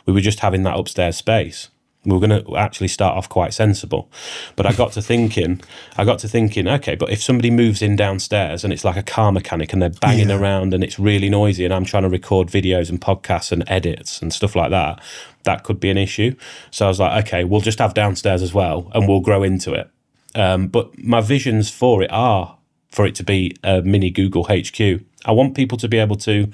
we were just having that upstairs space. We were going to actually start off quite sensible. But I got to thinking, okay, but if somebody moves in downstairs and it's like a car mechanic and they're banging around and it's really noisy and I'm trying to record videos and podcasts and edits and stuff like that, that could be an issue. So I was like, okay, we'll just have downstairs as well and we'll grow into it. But my visions for it are for it to be a mini Google HQ. I want people to be able to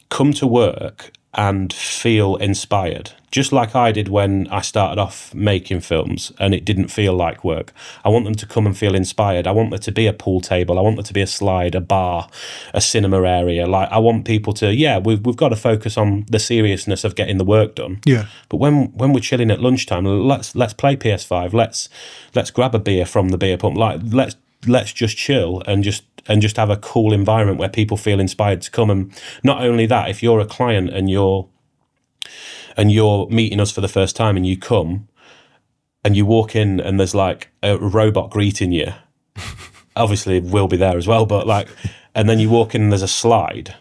come to work and feel inspired, just like I did when I started off making films and it didn't feel like work. I want them to come and feel inspired. I want there to be a pool table. I want there to be a slide, a bar, a cinema area. Like, I want people to, we've got to focus on the seriousness of getting the work done. Yeah. But when we're chilling at lunchtime, let's play PS5. Let's grab a beer from the beer pump. Like, let's just chill and just have a cool environment where people feel inspired to come. And not only that, if you're a client and you're meeting us for the first time and you come and you walk in and there's like a robot greeting you, obviously we'll be there as well, but like, and then you walk in and there's a slide,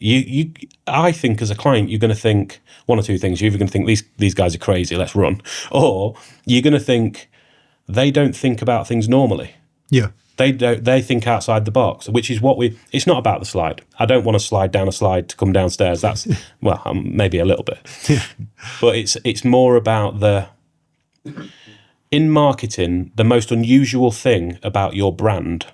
I think as a client, you're going to think one or two things. You're either going to think these guys are crazy, let's run, or you're going to think they don't think about things normally. Yeah. They think outside the box, which is it's not about the slide. I don't want to slide down a slide to come downstairs. That's, well, maybe a little bit. Yeah. But it's more about in marketing, the most unusual thing about your brand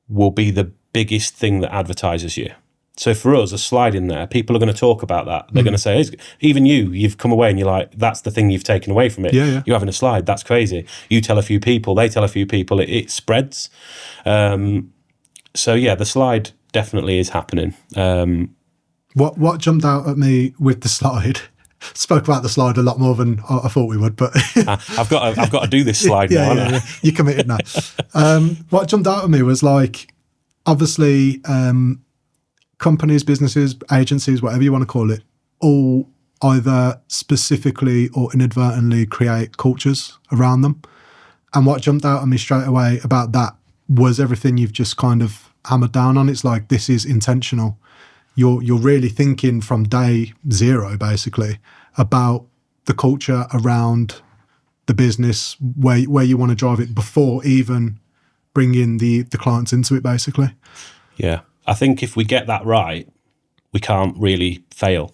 will be the biggest thing that advertises you. So for us, a slide in there, people are going to talk about that. They're going to say, even you've come away and you're like, that's the thing you've taken away from it. Yeah. You're having a slide, that's crazy. You tell a few people, they tell a few people, it spreads. So yeah, the slide definitely is happening. What jumped out at me with the slide, spoke about the slide a lot more than I thought we would, but I've got to do this slide now. Yeah. You're committed now. What jumped out at me was like, obviously, companies, businesses, agencies, whatever you want to call it, all either specifically or inadvertently create cultures around them. And what jumped out at me straight away about that was everything you've just kind of hammered down on. It's like, this is intentional. You're really thinking from day zero, basically, about the culture around the business, where you want to drive it before even bringing the clients into it, basically. Yeah. I think if we get that right, we can't really fail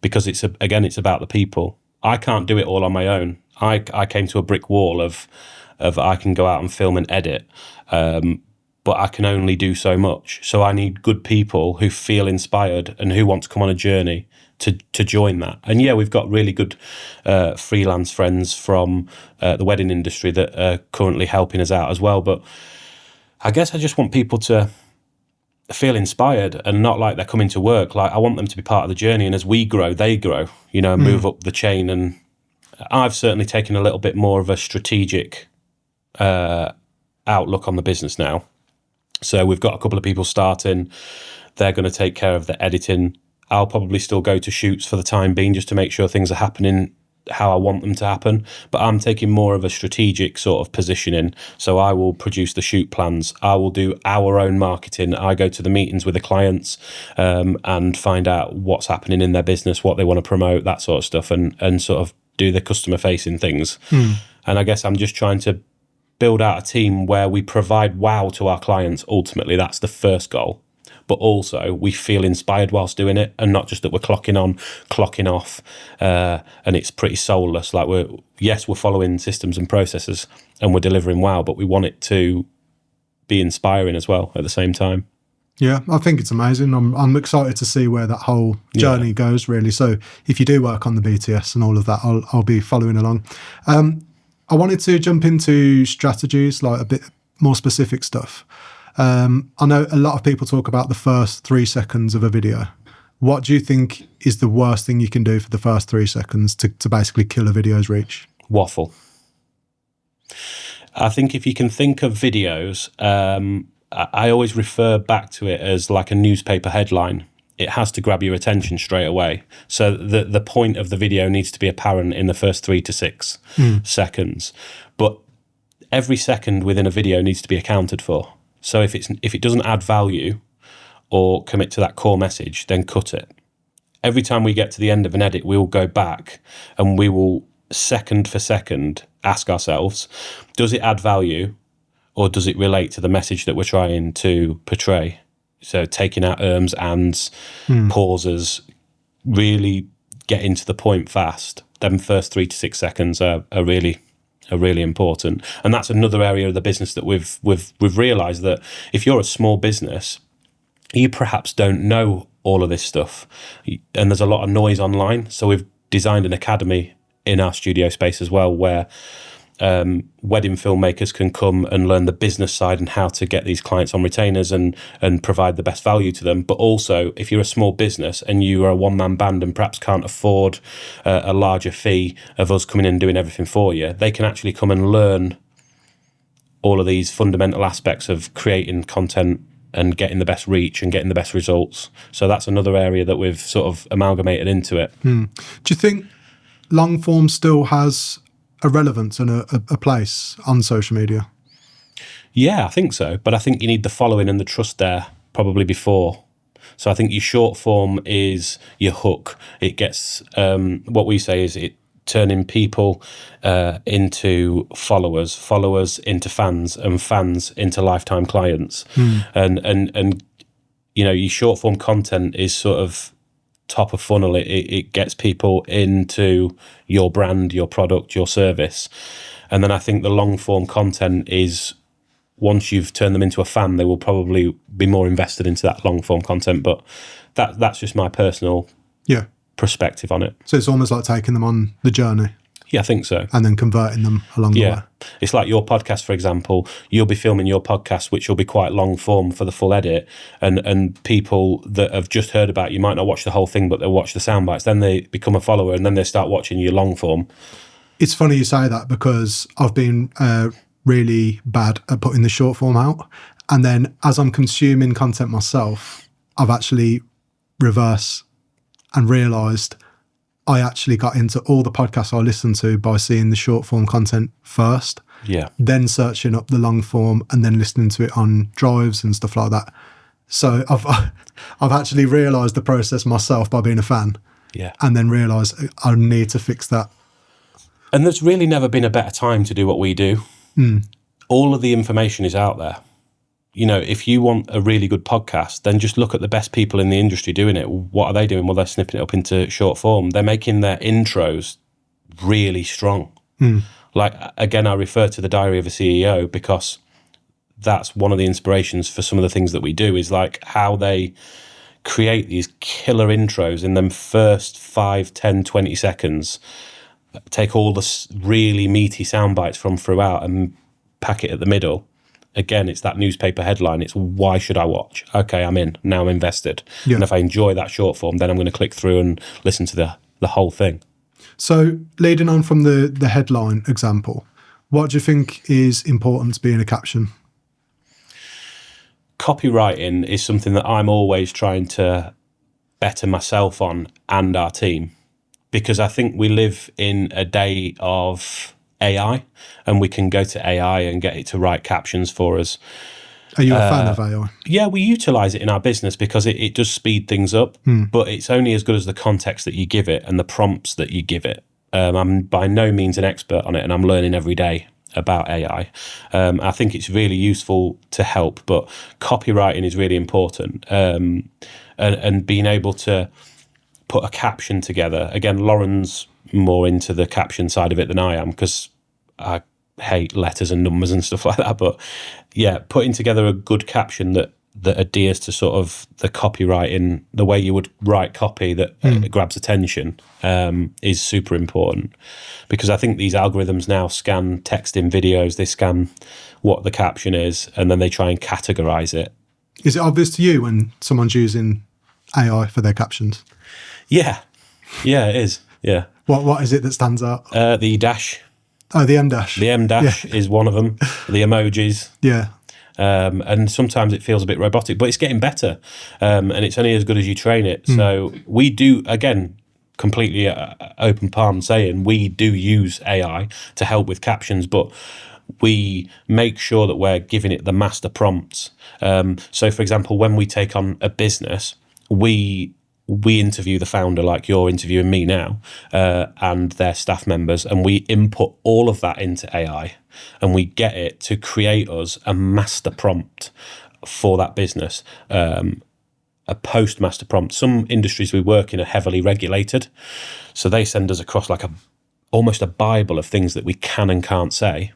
because it's about the people. I can't do it all on my own. I came to a brick wall of I can go out and film and edit, but I can only do so much. So I need good people who feel inspired and who want to come on a journey to join that. And yeah, we've got really good freelance friends from the wedding industry that are currently helping us out as well. But I guess I just want people to feel inspired and not like they're coming to work. Like, I want them to be part of the journey, and as we grow, they grow, and move up the chain. And I've certainly taken a little bit more of a strategic outlook on the business now. So we've got a couple of people starting. They're going to take care of the editing. I'll probably still go to shoots for the time being just to make sure things are happening how I want them to happen, but I'm taking more of a strategic sort of positioning. So I will produce the shoot plans. I will do our own marketing. I go to the meetings with the clients and find out what's happening in their business, what they want to promote, that sort of stuff, and sort of do the customer facing things. And I guess I'm just trying to build out a team where we provide wow to our clients. Ultimately, that's the first goal. But also we feel inspired whilst doing it, and not just that we're clocking on, clocking off, and it's pretty soulless. Like, we're following systems and processes and we're delivering wow, but we want it to be inspiring as well at the same time. Yeah, I think it's amazing. I'm excited to see where that whole journey goes, really. So if you do work on the BTS and all of that, I'll be following along. I wanted to jump into strategies, like a bit more specific stuff. I know a lot of people talk about the first 3 seconds of a video. What do you think is the worst thing you can do for the first 3 seconds to basically kill a video's reach? Waffle. I think if you can think of videos, I always refer back to it as like a newspaper headline. It has to grab your attention straight away. So the point of the video needs to be apparent in the first 3 to 6 seconds. But every second within a video needs to be accounted for. So if it doesn't add value or commit to that core message, then cut it. every time we get to the end of an edit, we will go back and we will second for second ask ourselves, does it add value or does it relate to the message that we're trying to portray? So taking out erms, ands, pauses, really getting to the point fast. Them first 3 to 6 seconds are really important. And that's another area of the business that we've realised that if you're a small business, you perhaps don't know all of this stuff. And there's a lot of noise online. So we've designed an academy in our studio space as well, where wedding filmmakers can come and learn the business side and how to get these clients on retainers and provide the best value to them. But also, if you're a small business and you are a one-man band and perhaps can't afford a larger fee of us coming in and doing everything for you, they can actually come and learn all of these fundamental aspects of creating content and getting the best reach and getting the best results. So that's another area that we've sort of amalgamated into it. Do you think long form still has a relevance and a place on social media? Yeah, I think so. But I think you need the following and the trust there probably before. So I think your short form is your hook. It gets, what we say is it turning people into followers, followers into fans, and fans into lifetime clients. And you know, your short form content is sort of top of funnel. It gets people into your brand, your product, your service. And then I think the long form content is, once you've turned them into a fan, they will probably be more invested into that long form content. But that's just my personal perspective on it. So it's almost like taking them on the journey. Yeah, I think so. And then converting them along the way. It's like your podcast, for example. You'll be filming your podcast, which will be quite long form for the full edit. And people that have just heard about you might not watch the whole thing, but they'll watch the sound bites. Then they become a follower and then they start watching your long form. It's funny you say that, because I've been really bad at putting the short form out. And then as I'm consuming content myself, I've actually reversed and realised I actually got into all the podcasts I listened to by seeing the short form content first, then searching up the long form and then listening to it on drives and stuff like that. So I've actually realised the process myself by being a fan, and then realised I need to fix that. And there's really never been a better time to do what we do. All of the information is out there. You know, if you want a really good podcast, then just look at the best people in the industry doing it. What are they doing? Well, they're snipping it up into short form. They're making their intros really strong. Like, again, I refer to the Diary of a CEO because that's one of the inspirations for some of the things that we do, is like how they create these killer intros in them first 5, 10, 20 seconds, take all the really meaty sound bites from throughout and pack it at the middle. Again, it's that newspaper headline. It's, why should I watch? Okay, I'm in. Now I'm invested. And if I enjoy that short form, then I'm going to click through and listen to the whole thing. So leading on from the headline example, what do you think is important to be in a caption? Copywriting is something that I'm always trying to better myself on, and our team, because I think we live in a day of AI, and we can go to AI and get it to write captions for us. Are you a fan of AI? Yeah, we utilise it in our business because it does speed things up, but it's only as good as the context that you give it and the prompts that you give it. I'm by no means an expert on it, and I'm learning every day about AI. I think it's really useful to help, but copywriting is really important, and being able to put a caption together. Again, Lauren's more into the caption side of it than I am, because I hate letters and numbers and stuff like that. But yeah, putting together a good caption that adheres to sort of the copywriting, the way you would write copy that grabs attention, is super important, because I think these algorithms now scan text in videos, they scan what the caption is, and then they try and categorize it. Is it obvious to you when someone's using AI for their captions? Yeah, it is. Yeah. What is it that stands out? The dash. Oh, the M dash. The M dash is one of them. The emojis. Yeah. And sometimes it feels a bit robotic, but it's getting better. And it's only as good as you train it. So we do, again, completely open palm saying, we do use AI to help with captions, but we make sure that we're giving it the master prompts. So, for example, when we take on a business, we we interview the founder like you're interviewing me now, and their staff members, and we input all of that into AI, and we get it to create us a master prompt for that business, a post-master prompt. Some industries we work in are heavily regulated, so they send us across like almost a Bible of things that we can and can't say.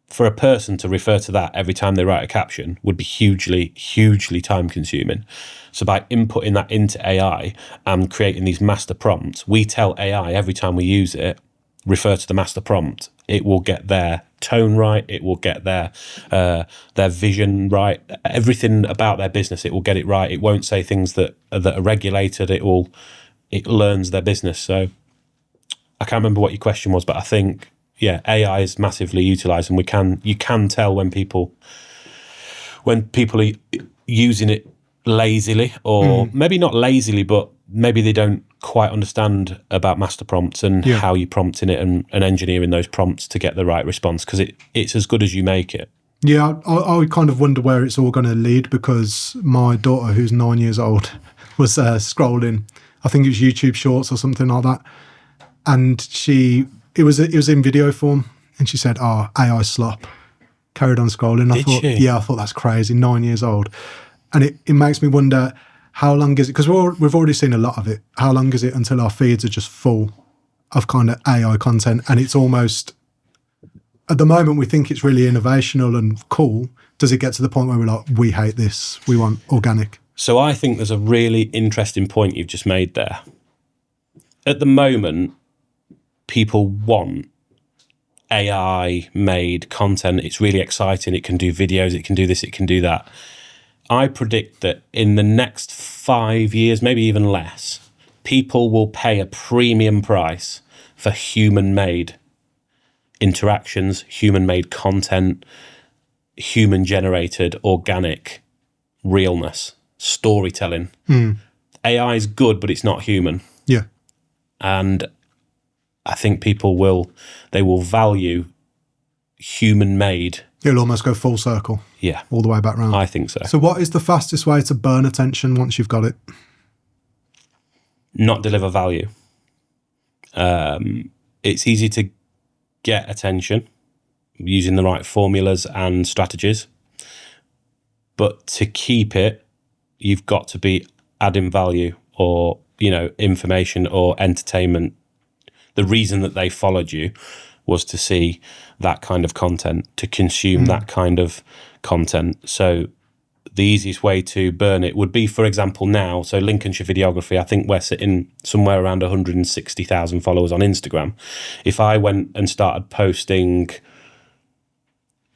For a person to refer to that every time they write a caption would be hugely time consuming. So by inputting that into AI and creating these master prompts, we tell AI every time we use it, refer to the master prompt, it will get their tone right, it will get their vision right, everything about their business, it will get it right. It won't say things that are regulated. It learns their business. So I can't remember what your question was, but I think, yeah, AI is massively utilised, and you can tell when people are using it lazily, or maybe not lazily, but maybe they don't quite understand about master prompts and how you prompt in it and engineering those prompts to get the right response, because it's as good as you make it. Yeah, I kind of wonder where it's all going to lead, because my daughter, who's 9 years old, was scrolling, I think it was YouTube Shorts or something like that, and it was in video form, and she said, "Oh, AI slop." Carried on scrolling. I thought that's crazy. 9 years old, and it makes me wonder, how long is it? Because we've already seen a lot of it. How long is it until our feeds are just full of kind of AI content? And it's almost, at the moment, we think it's really innovational and cool. Does it get to the point where we're like, we hate this, we want organic? So I think there's a really interesting point you've just made there. At the moment, people want AI-made content. It's really exciting. It can do videos, it can do this, it can do that. I predict that in the next 5 years, maybe even less, people will pay a premium price for human-made interactions, human-made content, human-generated, organic realness, storytelling. AI is good, but it's not human. Yeah. And I think people will value human-made. It'll almost go full circle. Yeah. All the way back round. I think so. So what is the fastest way to burn attention once you've got it? Not deliver value. It's easy to get attention using the right formulas and strategies. But to keep it, you've got to be adding value, or, information or entertainment. The reason that they followed you was to see that kind of content, to consume that kind of content. So the easiest way to burn it would be, for example, now, so Lincolnshire Videography, I think we're sitting somewhere around 160,000 followers on Instagram. If I went and started posting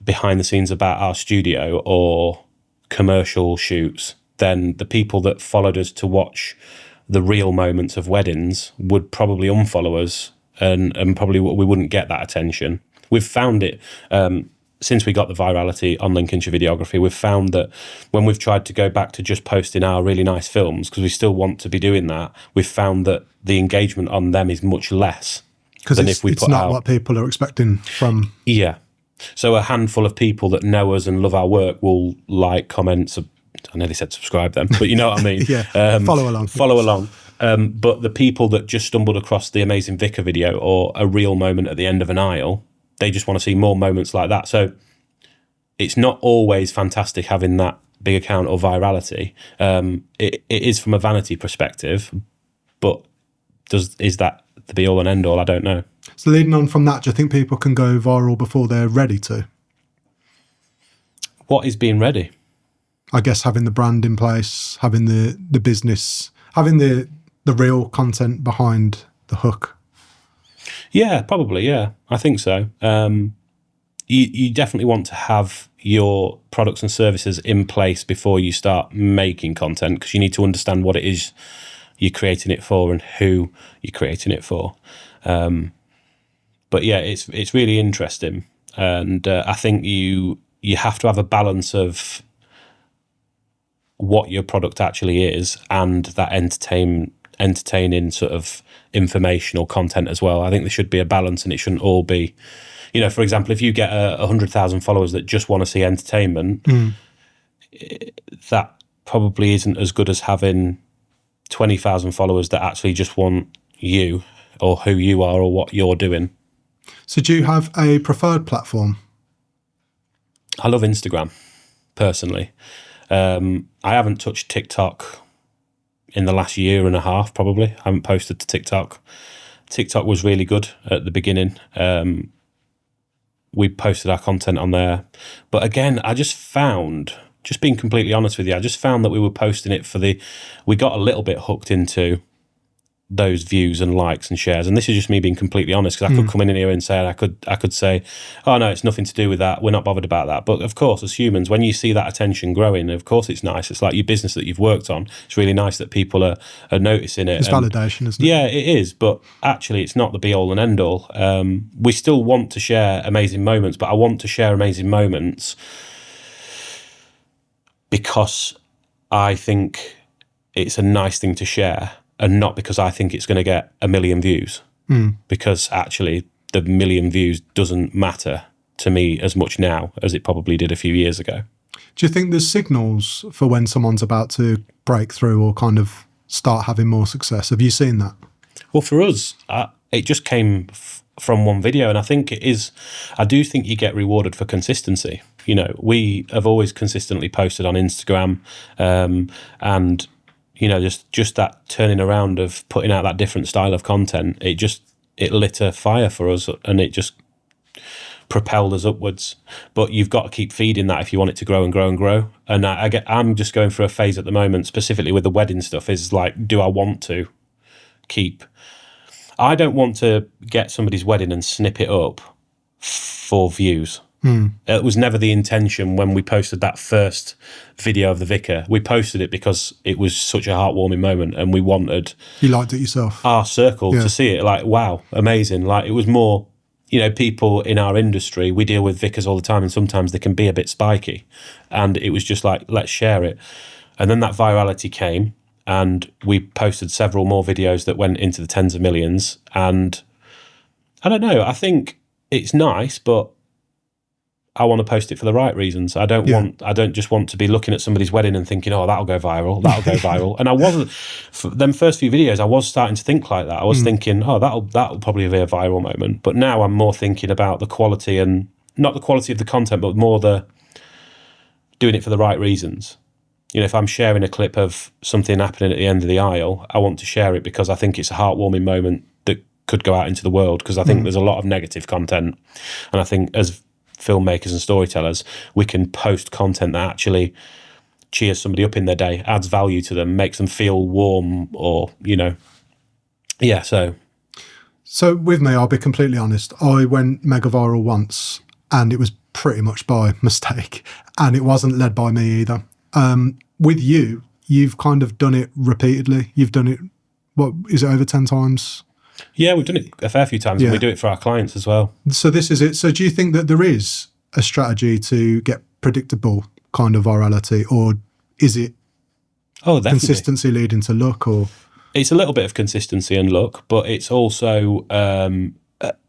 behind the scenes about our studio or commercial shoots, then the people that followed us to watch the real moments of weddings would probably unfollow us, and probably we wouldn't get that attention. We've found it, since we got the virality on Lincolnshire Videography, we've found that when we've tried to go back to just posting our really nice films, because we still want to be doing that, we've found that the engagement on them is much less. Because it's not what people are expecting from... Yeah. So a handful of people that know us and love our work will like, comment, I nearly said subscribe them, but you know what I mean. Yeah, follow along. But the people that just stumbled across the Amazing Vicar video or a real moment at the end of an aisle, they just want to see more moments like that. So it's not always fantastic having that big account or virality. It is from a vanity perspective, but is that the be all and end all? I don't know. So leading on from that, do you think people can go viral before they're ready to? What is being ready? I guess having the brand in place, having the business, having the real content behind the hook. Yeah, probably. Yeah, I think so. You definitely want to have your products and services in place before you start making content, because you need to understand what it is you're creating it for and who you're creating it for. But yeah, it's really interesting, and I think you have to have a balance of what your product actually is and that entertaining sort of informational content as well. I think there should be a balance, and it shouldn't all be, for example, if you get 100,000 followers that just want to see entertainment, that probably isn't as good as having 20,000 followers that actually just want you or who you are or what you're doing. So do you have a preferred platform? I love Instagram, personally. I haven't touched TikTok in the last year and a half, probably. I haven't posted to TikTok. TikTok was really good at the beginning. We posted our content on there. But again, I just found, just being completely honest with you, I just found that we were posting it we got a little bit hooked into those views and likes and shares. And this is just me being completely honest, because I could come in here and say, I could say, oh no, it's nothing to do with that, we're not bothered about that. But of course, as humans, when you see that attention growing, of course it's nice. It's like your business that you've worked on. It's really nice that people are noticing it. It's validation, isn't it? Yeah, it is. But actually, it's not the be all and end all. We still want to share amazing moments, but I want to share amazing moments because I think it's a nice thing to share, and not because I think it's going to get 1 million views. Because actually the 1 million views doesn't matter to me as much now as it probably did a few years ago. Do you think there's signals for when someone's about to break through or kind of start having more success? Have you seen that? Well, for us, it just came from one video, and I think I do think you get rewarded for consistency. You know, we have always consistently posted on Instagram, and you know, just that turning around of putting out that different style of content, it lit a fire for us, and it just propelled us upwards. But you've got to keep feeding that if you want it to grow and grow and grow. And I'm just going through a phase at the moment, specifically with the wedding stuff, is like, do I want to keep? I don't want to get somebody's wedding and snip it up for views. It was never the intention when we posted that first video of the vicar. We posted it because it was such a heartwarming moment, and we wanted... You liked it yourself? Our circle to see it. Like, wow, amazing. Like, it was more, you know, people in our industry, we deal with vicars all the time, and sometimes they can be a bit spiky. And it was just like, let's share it. And then that virality came, and we posted several more videos that went into the tens of millions. And I don't know, I think it's nice, but I want to post it for the right reasons. I don't just want to be looking at somebody's wedding and thinking, oh, that'll go viral, that'll go viral. And I wasn't, for them first few videos, I was starting to think like that. I was thinking, oh, that'll probably be a viral moment. But now I'm more thinking about the quality, and not the quality of the content, but more the doing it for the right reasons. You know, if I'm sharing a clip of something happening at the end of the aisle, I want to share it because I think it's a heartwarming moment that could go out into the world, because I think there's a lot of negative content. And I think as filmmakers and storytellers, we can post content that actually cheers somebody up in their day, adds value to them, makes them feel warm, or, you know, yeah. So with me, I'll be completely honest, I went mega viral once, and it was pretty much by mistake, and it wasn't led by me either. With you, you've kind of done it repeatedly. You've done it, what is it, over 10 times? Yeah, we've done it a fair few times, and we do it for our clients as well. So this is it. So do you think that there is a strategy to get predictable kind of virality, or is it consistency leading to luck? Or it's a little bit of consistency and luck, but it's also,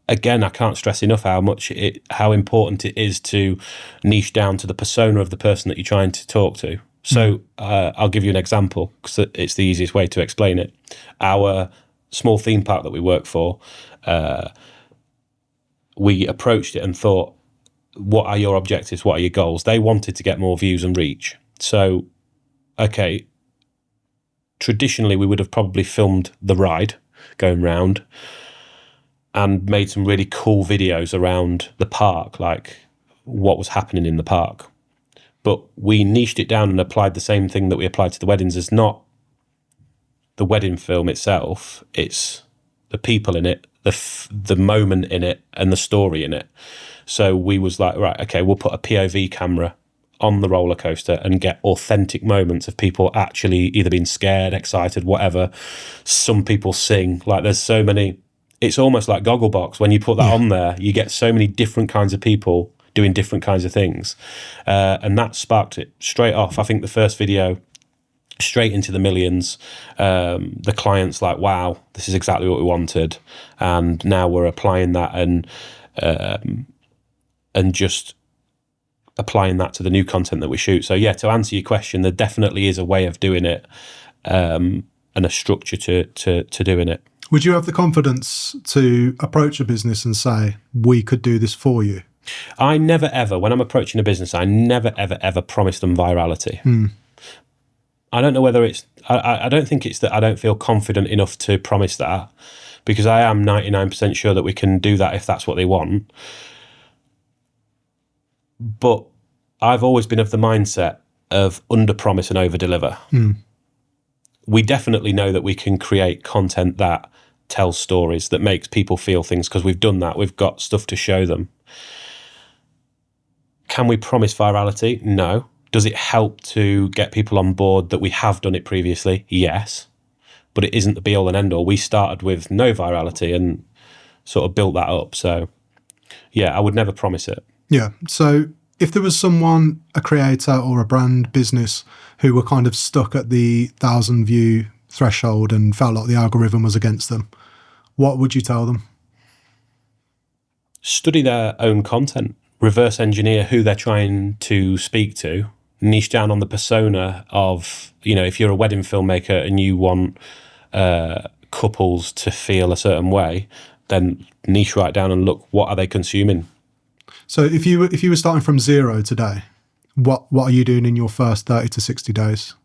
again, I can't stress enough how important it is to niche down to the persona of the person that you're trying to talk to. So I'll give you an example, because it's the easiest way to explain it. Our small theme park that we work for, we approached it and thought, what are your objectives? What are your goals? They wanted to get more views and reach. So, okay, traditionally we would have probably filmed the ride going round and made some really cool videos around the park, like what was happening in the park. But we niched it down and applied the same thing that we applied to the weddings. As not the wedding film itself, it's the people in it, the moment in it, and the story in it. So we was like, right, okay, we'll put a POV camera on the roller coaster and get authentic moments of people actually either being scared, excited, whatever. Some people sing, like there's so many, it's almost like Gogglebox. When you put that on there, you get so many different kinds of people doing different kinds of things. And that sparked it straight off. I think the first video, straight into the millions. The client's like, wow, this is exactly what we wanted. And now we're applying that and just applying that to the new content that we shoot. So yeah, to answer your question, there definitely is a way of doing it. And and a structure to doing it. Would you have the confidence to approach a business and say, we could do this for you? I never ever, when I'm approaching a business, I never ever promise them virality. I don't know whether it's, I don't think it's that I don't feel confident enough to promise that, because I am 99% sure that we can do that if that's what they want. But I've always been of the mindset of under promise and over deliver. We definitely know that we can create content that tells stories, that makes people feel things, because we've done that. We've got stuff to show them. Can we promise virality? No. Does it help to get people on board that we have done it previously? Yes. But it isn't the be all and end all. We started with no virality and sort of built that up. So yeah, I would never promise it. Yeah. So if there was someone, a creator or a brand business, who were kind of stuck at the 1,000 view threshold and felt like the algorithm was against them, what would you tell them? Study their own content, reverse engineer who they're trying to speak to, niche down on the persona of, you know, if you're a wedding filmmaker and you want couples to feel a certain way, then niche right down and look, what are they consuming? So if you were starting from zero today, what are you doing in your first 30 to 60 days?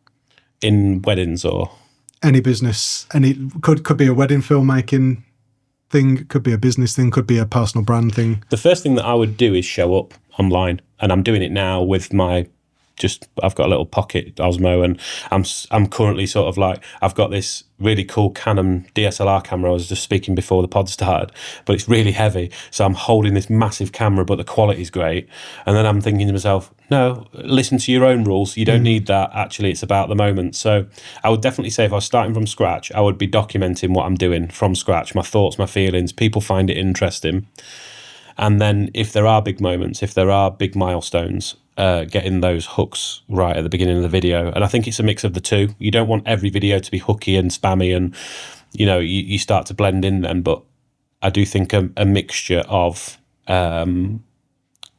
In weddings or? Any business, could be a wedding filmmaking thing, could be a business thing, could be a personal brand thing. The first thing that I would do is show up online, and I'm doing it now with my, I've got a little pocket Osmo, and I'm currently sort of like, I've got this really cool Canon DSLR camera. I was just speaking before the pod started, but it's really heavy. So I'm holding this massive camera, but the quality's great. And then I'm thinking to myself, no, listen to your own rules. You don't need that. Actually, it's about the moment. So I would definitely say if I was starting from scratch, I would be documenting what I'm doing from scratch, my thoughts, my feelings. People find it interesting. And then if there are big moments, if there are big milestones, getting those hooks right at the beginning of the video. And I think it's a mix of the two. You don't want every video to be hooky and spammy and, you know, you start to blend in then. But I do think a mixture of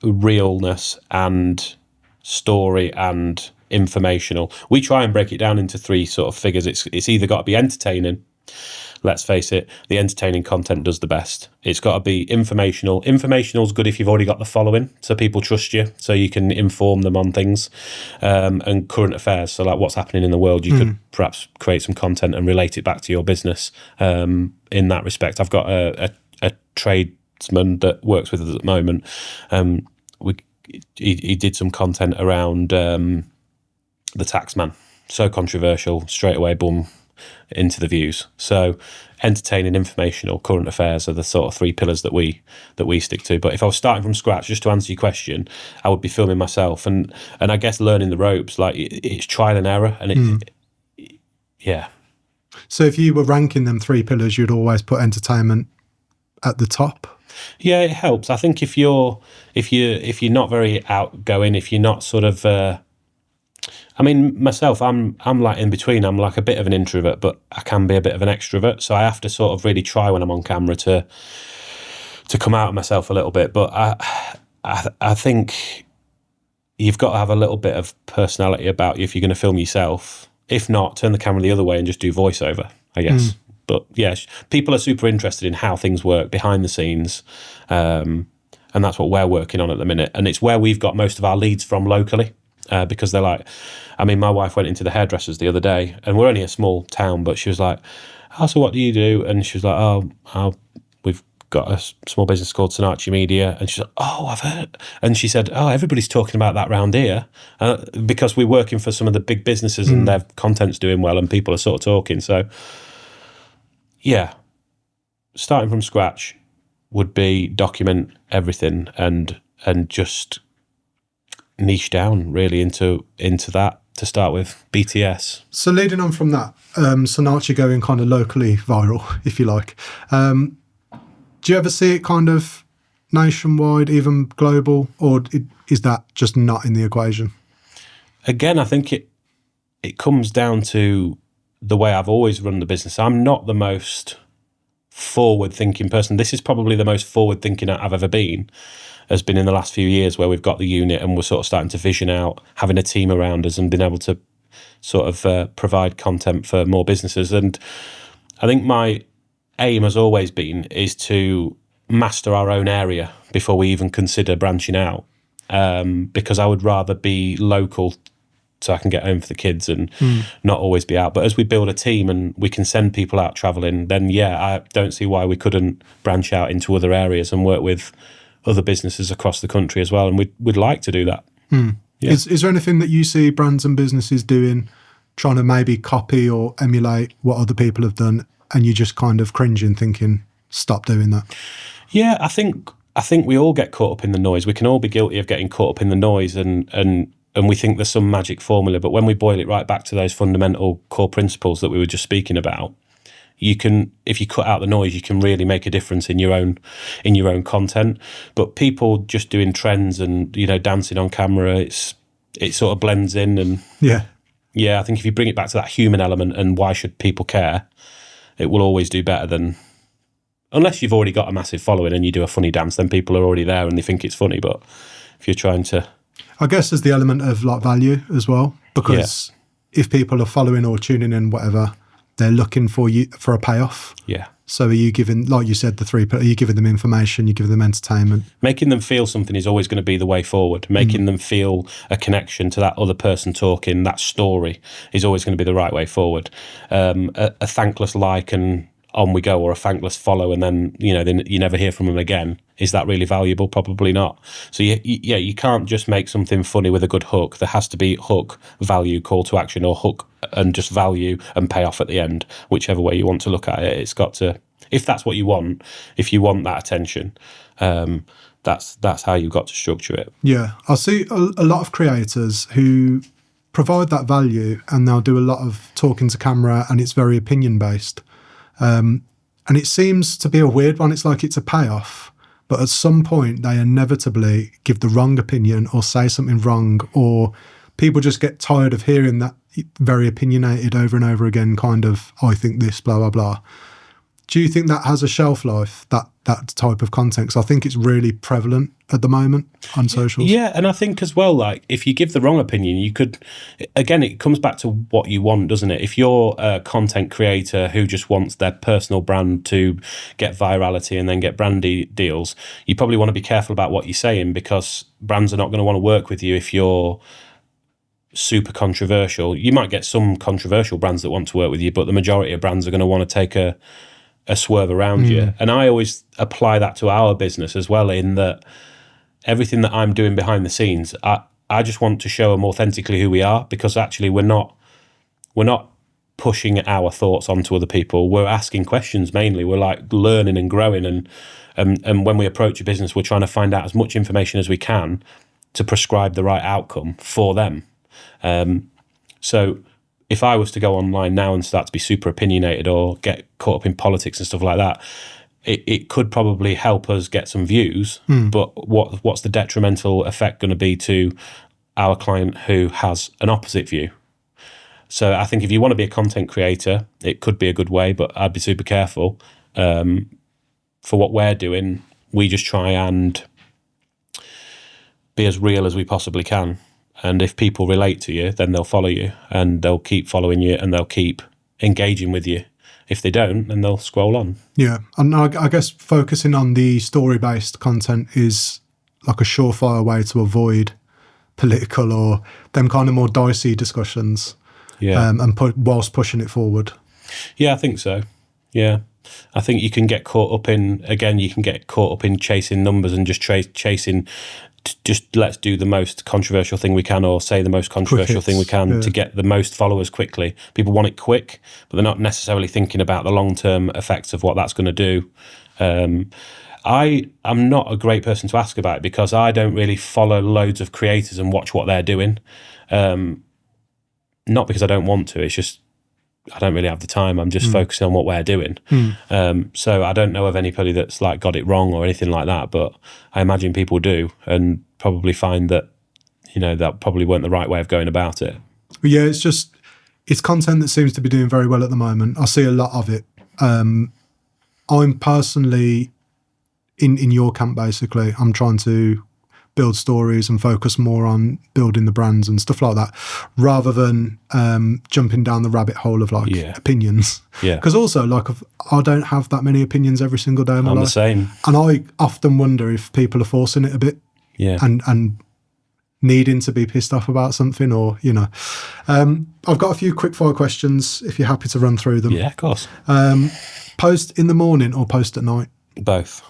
realness and story and informational. We try and break it down into three sort of figures. It's either got to be entertaining. Let's face it, the entertaining content does the best. It's got to be informational. Informational is good if you've already got the following, so people trust you, so you can inform them on things, and current affairs. So like what's happening in the world, you could perhaps create some content and relate it back to your business in that respect. I've got a tradesman that works with us at the moment. He did some content around the taxman. So controversial, straight away, boom, into the views. So entertaining, informational, current affairs are the sort of three pillars that we stick to. But if I was starting from scratch, just to answer your question, I would be filming myself and I guess learning the ropes. Like it's trial and error, and yeah. So if you were ranking them three pillars, you'd always put entertainment at the top. Yeah, it helps. I think if you're not very outgoing, if you're not sort of I mean, myself, I'm like in between. I'm like a bit of an introvert, but I can be a bit of an extrovert. So I have to sort of really try when I'm on camera to come out of myself a little bit. But I think you've got to have a little bit of personality about you if you're going to film yourself. If not, turn the camera the other way and just do voiceover, I guess. But yeah, people are super interested in how things work behind the scenes. And that's what we're working on at the minute. And it's where we've got most of our leads from locally. Because they're like, I mean, my wife went into the hairdressers the other day, and we're only a small town, but she was like, oh, so what do you do? And she was like, oh, we've got a small business called Sinarche Media. And she's like, oh, I've heard. And she said, oh, everybody's talking about that round here. Because we're working for some of the big businesses and their content's doing well and people are sort of talking. So, yeah, starting from scratch would be document everything and just niche down really into that to start with. BTS. So leading on from that, Sinarche going kind of locally viral, if you like. Do you ever see it kind of nationwide, even global, or is that just not in the equation? Again, I think it comes down to the way I've always run the business. I'm not the most forward-thinking person. This is probably the most forward-thinking I've ever been. Has been in the last few years where we've got the unit and we're sort of starting to vision out, having a team around us and being able to sort of provide content for more businesses. And I think my aim has always been is to master our own area before we even consider branching out, because I would rather be local so I can get home for the kids and not always be out. But as we build a team and we can send people out traveling, then I don't see why we couldn't branch out into other areas and work with other businesses across the country as well. And we'd like to do that. Yeah. Is there anything that you see brands and businesses doing, trying to maybe copy or emulate what other people have done, and you just kind of cringing, thinking, stop doing that? Yeah, I think we all get caught up in the noise. We can all be guilty of getting caught up in the noise, and we think there's some magic formula. But when we boil it right back to those fundamental core principles that we were just speaking about, you can, if you cut out the noise, you can really make a difference in your own content. But people just doing trends and dancing on camera, it sort of blends in. And I think if you bring it back to that human element and why should people care, it will always do better than, unless you've already got a massive following and you do a funny dance, then people are already there and they think it's funny. But if you're trying to, I guess there's the element of like value as well, because if people are following or tuning in, whatever, they're looking for you for a payoff. Yeah. So are you giving, like you said, are you giving them information, you giving them entertainment? Making them feel something is always going to be the way forward. Making them feel a connection to that other person talking, that story, is always going to be the right way forward. A thankless like and on we go, or a thankless follow and then you never hear from them again. Is that really valuable? Probably not. So you can't just make something funny with a good hook. There has to be hook, value, call to action, or hook and just value and pay off at the end, whichever way you want to look at it. It's got to, if that's what you want, if you want that attention, that's how you've got to structure it. Yeah, I see a lot of creators who provide that value and they'll do a lot of talking to camera and it's very opinion based. And it seems to be a weird one. It's like it's a payoff, but at some point they inevitably give the wrong opinion or say something wrong, or people just get tired of hearing that very opinionated over and over again kind of, I think this, blah, blah, blah. Do you think that has a shelf life, that type of content? Because I think it's really prevalent at the moment on socials. Yeah, and I think as well, like, if you give the wrong opinion, you could, again, it comes back to what you want, doesn't it? If you're a content creator who just wants their personal brand to get virality and then get brand deals, you probably want to be careful about what you're saying, because brands are not going to want to work with you if you're super controversial. You might get some controversial brands that want to work with you, but the majority of brands are going to want to take a swerve around you. And I always apply that to our business as well, in that everything that I'm doing behind the scenes, I just want to show them authentically who we are, because actually we're not pushing our thoughts onto other people. We're asking questions mainly. We're like learning and growing, and when we approach a business, we're trying to find out as much information as we can to prescribe the right outcome for them. So if I was to go online now and start to be super opinionated or get caught up in politics and stuff like that, it could probably help us get some views, but what's the detrimental effect going to be to our client who has an opposite view? So I think if you want to be a content creator, it could be a good way, but I'd be super careful. For what we're doing, we just try and be as real as we possibly can. And if people relate to you, then they'll follow you and they'll keep following you and they'll keep engaging with you. If they don't, then they'll scroll on. Yeah. And I guess focusing on the story-based content is like a surefire way to avoid political or them kind of more dicey discussions. Yeah. Whilst pushing it forward. Yeah, I think so. Yeah. I think you can get caught up in, again, you can get caught up in chasing numbers and just chasing, just let's do the most controversial thing we can, or say the most controversial thing we can to get the most followers quickly. People want it quick, but they're not necessarily thinking about the long-term effects of what that's going to do. I am not a great person to ask about it, because I don't really follow loads of creators and watch what they're doing. Not because I don't want to, it's just I don't really have the time. I'm just focusing on what we're doing. So I don't know of anybody that's like got it wrong or anything like that, but I imagine people do, and probably find that, that probably weren't the right way of going about it. Yeah, it's content that seems to be doing very well at the moment. I see a lot of it. I'm personally in your camp, basically. I'm trying to build stories and focus more on building the brands and stuff like that, rather than jumping down the rabbit hole of like opinions. Yeah. Because also, like, I don't have that many opinions every single day of my life. I'm the same. And I often wonder if people are forcing it a bit. Yeah. And needing to be pissed off about something, or, you know. I've got a few quick fire questions if you're happy to run through them. Yeah, of course. Post in the morning or post at night? Both.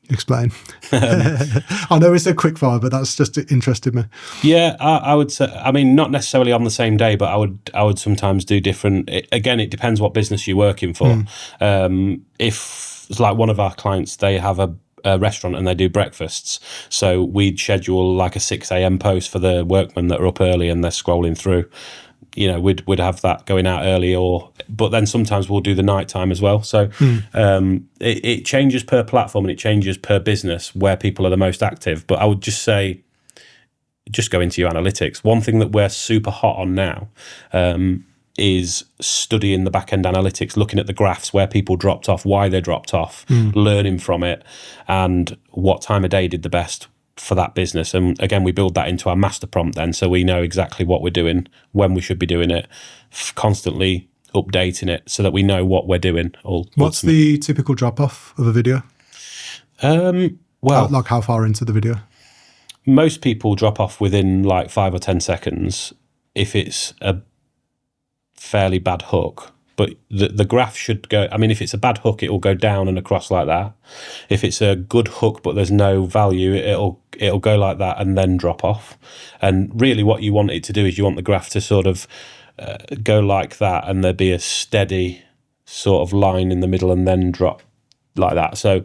Explain. I know it's a quick fire, but that's just interested me. Yeah, I would say, I mean, not necessarily on the same day, but I would sometimes do different. Again, it depends what business you're working for. If it's like one of our clients, they have a restaurant and they do breakfasts, so we'd schedule like a 6 a.m. post for the workmen that are up early and they're scrolling through. You know, we'd have that going out early, but then sometimes we'll do the night time as well. So it changes per platform and it changes per business where people are the most active. But I would just say, just go into your analytics. One thing that we're super hot on now is studying the back end analytics, looking at the graphs where people dropped off, why they dropped off, learning from it, and what time of day did the best for that business. And again, we build that into our master prompt then, so we know exactly what we're doing, when we should be doing it, constantly updating it so that we know what we're doing. What's the typical drop off of a video? Well, like how far into the video? Most people drop off within like 5 or 10 seconds if it's a fairly bad hook. But the graph should go, I mean, if it's a bad hook, it will go down and across like that. If it's a good hook but there's no value, it'll go like that and then drop off. And really what you want it to do is you want the graph to sort of go like that, and there be a steady sort of line in the middle and then drop like that. So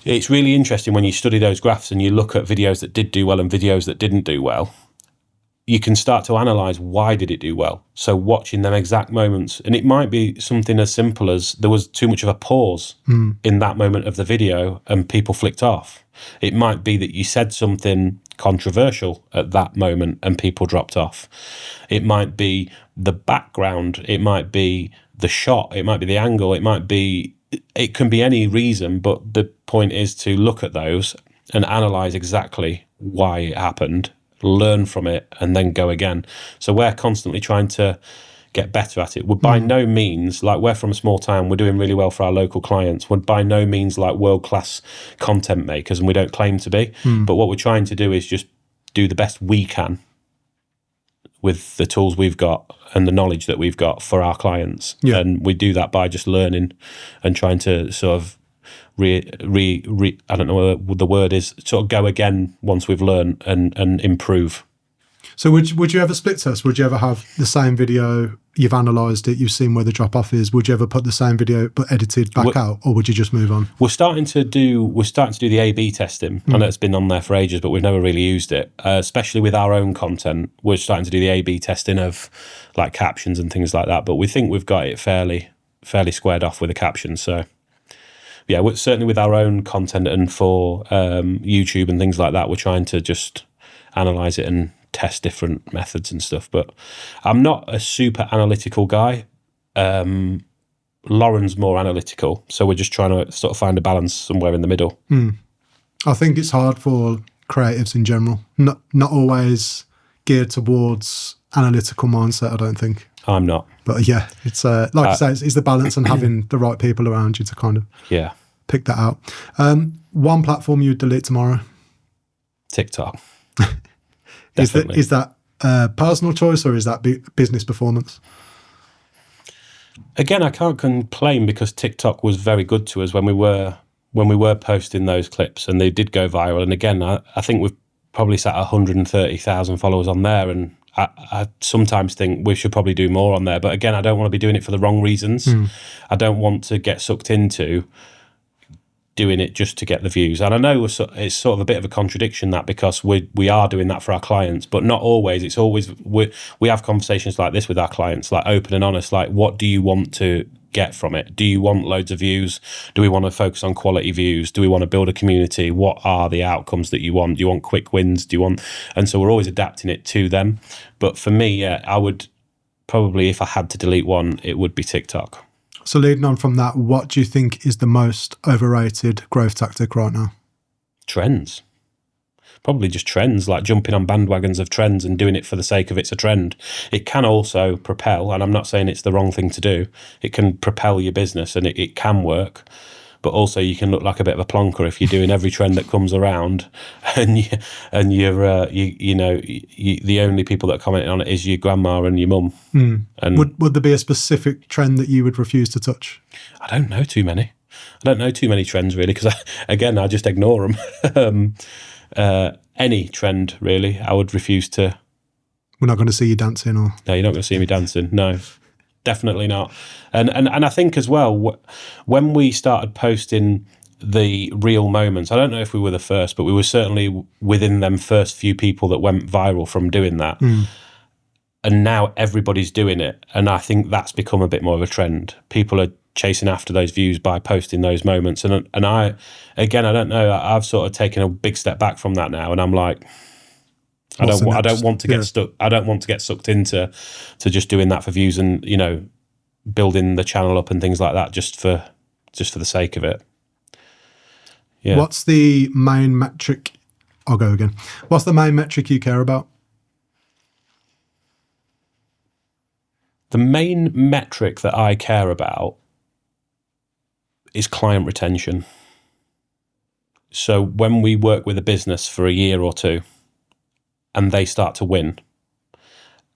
it's really interesting when you study those graphs and you look at videos that did do well and videos that didn't do well. You can start to analyse, why did it do well? So watching them exact moments, and it might be something as simple as there was too much of a pause in that moment of the video and people flicked off. It might be that you said something controversial at that moment and people dropped off. It might be the background, it might be the shot, it might be the angle, it can be any reason, but the point is to look at those and analyse exactly why it happened, learn from it, and then go again. So we're constantly trying to get better at it. We're by no means, like, we're from a small town, we're doing really well for our local clients. We're by no means like world-class content makers, and we don't claim to be. But what we're trying to do is just do the best we can with the tools we've got and the knowledge that we've got for our clients. And we do that by just learning and trying to sort of I don't know what the word is, sort of go again once we've learned and improve. So would you ever split test? Would you ever have the same video, you've analysed it, you've seen where the drop off is, would you ever put the same video but edited back out, or would you just move on? We're starting to do the A/B testing. I know it's been on there for ages, but we've never really used it, especially with our own content. We're starting to do the A/B testing of like captions and things like that, but we think we've got it fairly squared off with the captions. So yeah, certainly with our own content and for YouTube and things like that, we're trying to just analyse it and test different methods and stuff. But I'm not a super analytical guy. Lauren's more analytical, so we're just trying to sort of find a balance somewhere in the middle. I think it's hard for creatives in general, not always geared towards analytical mindset, I don't think. I'm not. But yeah, it's like I say, it's the balance and having the right people around you to kind of pick that out. One platform you'd delete tomorrow? TikTok. Is that personal choice, or is that business performance? Again, I can't complain because TikTok was very good to us when we were posting those clips, and they did go viral. And again, I think we've probably sat 130,000 followers on there, and I sometimes think we should probably do more on there. But again, I don't want to be doing it for the wrong reasons. I don't want to get sucked into doing it just to get the views. And I know it's sort of a bit of a contradiction, that, because we are doing that for our clients, but not always. It's always, we have conversations like this with our clients, like open and honest, like, what do you want to get from it? Do you want loads of views? Do we want to focus on quality views? Do we want to build a community? What are the outcomes that you want? Do you want quick wins? And so we're always adapting it to them. But for me, I would probably, if I had to delete one, it would be TikTok. So leading on from that, what do you think is the most overrated growth tactic right now? Trends. probably just trends, like jumping on bandwagons of trends and doing it for the sake of it's a trend. It can also propel, and I'm not saying it's the wrong thing to do. It can propel your business, and it can work. But also, you can look like a bit of a plonker if you're doing every trend that comes around, and you're the only people that are commenting on it is your grandma and your mum. And would there be a specific trend that you would refuse to touch? I don't know too many. I don't know too many trends really, because I just ignore them. Any trend really, I would refuse to. We're not going to see you dancing, or No, you're not going to see me dancing. No, definitely not. And I think as well, when we started posting the real moments, I don't know if we were the first, but we were certainly within them first few people that went viral from doing that. And now everybody's doing it, and I think that's become a bit more of a trend. People are chasing after those views by posting those moments, and I don't know. I've sort of taken a big step back from that now, and I'm like, I don't want to get stuck. I don't want to get sucked into just doing that for views and building the channel up and things like that just for the sake of it. Yeah. What's the main metric? I'll go again. What's the main metric you care about? The main metric that I care about is client retention. So when we work with a business for a year or two and they start to win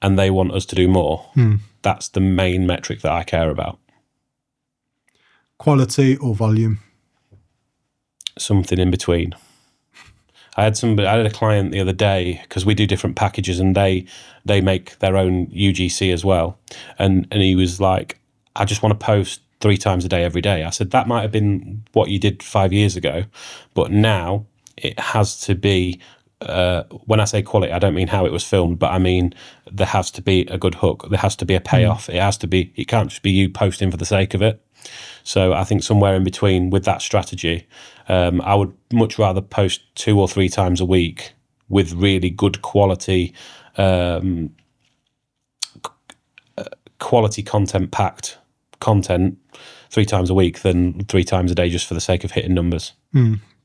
and they want us to do more, that's the main metric that I care about. Quality or volume? Something in between. I had a client the other day, because we do different packages, and they make their own UGC as well. And he was like, I just want to post 3 times a day every day. I said, that might have been what you did 5 years ago, but now it has to be, when I say quality, I don't mean how it was filmed, but I mean there has to be a good hook. There has to be a payoff. It can't just be you posting for the sake of it. So I think somewhere in between with that strategy, I would much rather post 2 or 3 times a week with really good quality, quality content-packed content 3 times a week than 3 times a day just for the sake of hitting numbers.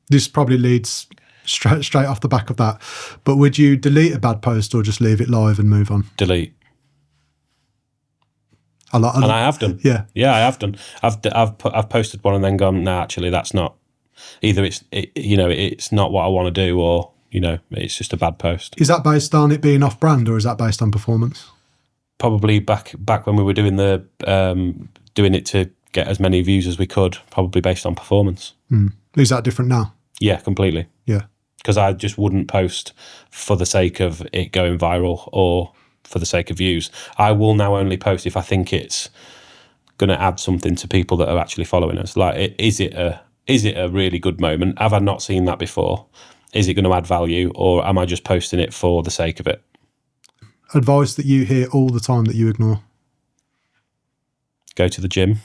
This probably leads straight off the back of that. But would you delete a bad post or just leave it live and move on? Delete. And I have done. Yeah, I have done. I've posted one and then gone, no, actually, that's not. Either it's not what I want to do, or it's just a bad post. Is that based on it being off-brand, or is that based on performance? Probably back when we were doing doing it to get as many views as we could. Probably based on performance. Is that different now? Yeah, completely. Yeah, because I just wouldn't post for the sake of it going viral or for the sake of views. I will now only post if I think it's going to add something to people that are actually following us. Like, is it a really good moment? Have I not seen that before? Is it going to add value, or am I just posting it for the sake of it? Advice that you hear all the time that you ignore? Go to the gym.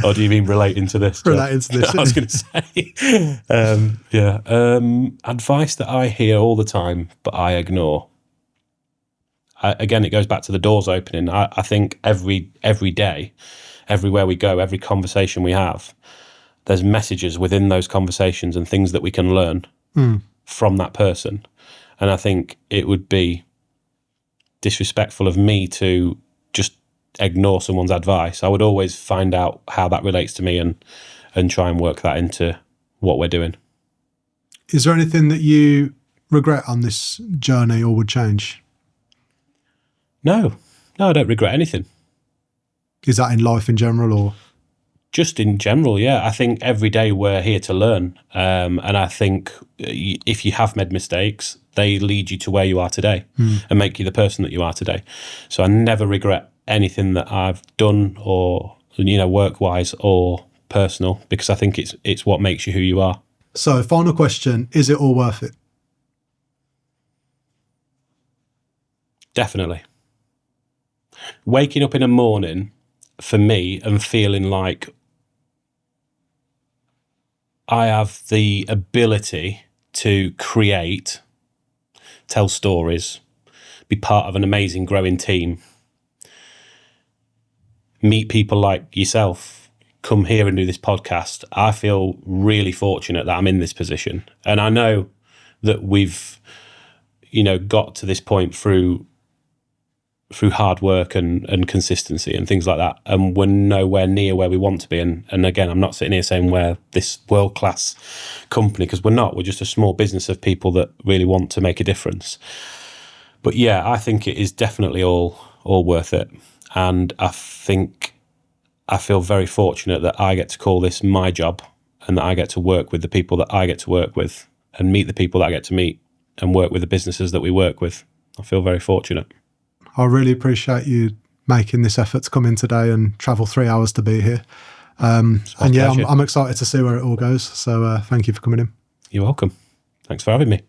Or do you mean relating to this? Relating to this. I was going to say. Advice that I hear all the time, but I ignore. Again, it goes back to the doors opening. I think every day, everywhere we go, every conversation we have, there's messages within those conversations and things that we can learn from that person. And I think it would be disrespectful of me to just ignore someone's advice. I would always find out how that relates to me and try and work that into what we're doing. Is there anything that you regret on this journey or would change? No, I don't regret anything. Is that in life in general, or? Just in general, yeah. I think every day we're here to learn. And I think if you have made mistakes, they lead you to where you are today and make you the person that you are today. So I never regret anything that I've done, or work-wise or personal, because I think it's what makes you who you are. So final question, is it all worth it? Definitely. Waking up in a morning for me and feeling like I have the ability to create, tell stories, be part of an amazing growing team, meet people like yourself, come here and do this podcast, I feel really fortunate that I'm in this position. And I know that we've, got to this point through hard work and consistency and things like that. And we're nowhere near where we want to be. And again, I'm not sitting here saying we're this world-class company, because we're not. We're just a small business of people that really want to make a difference. But yeah, I think it is definitely all worth it. And I think I feel very fortunate that I get to call this my job, and that I get to work with the people that I get to work with, and meet the people that I get to meet, and work with the businesses that we work with. I feel very fortunate. I really appreciate you making this effort to come in today and travel 3 hours to be here. And yeah, I'm excited to see where it all goes. So thank you for coming in. You're welcome. Thanks for having me.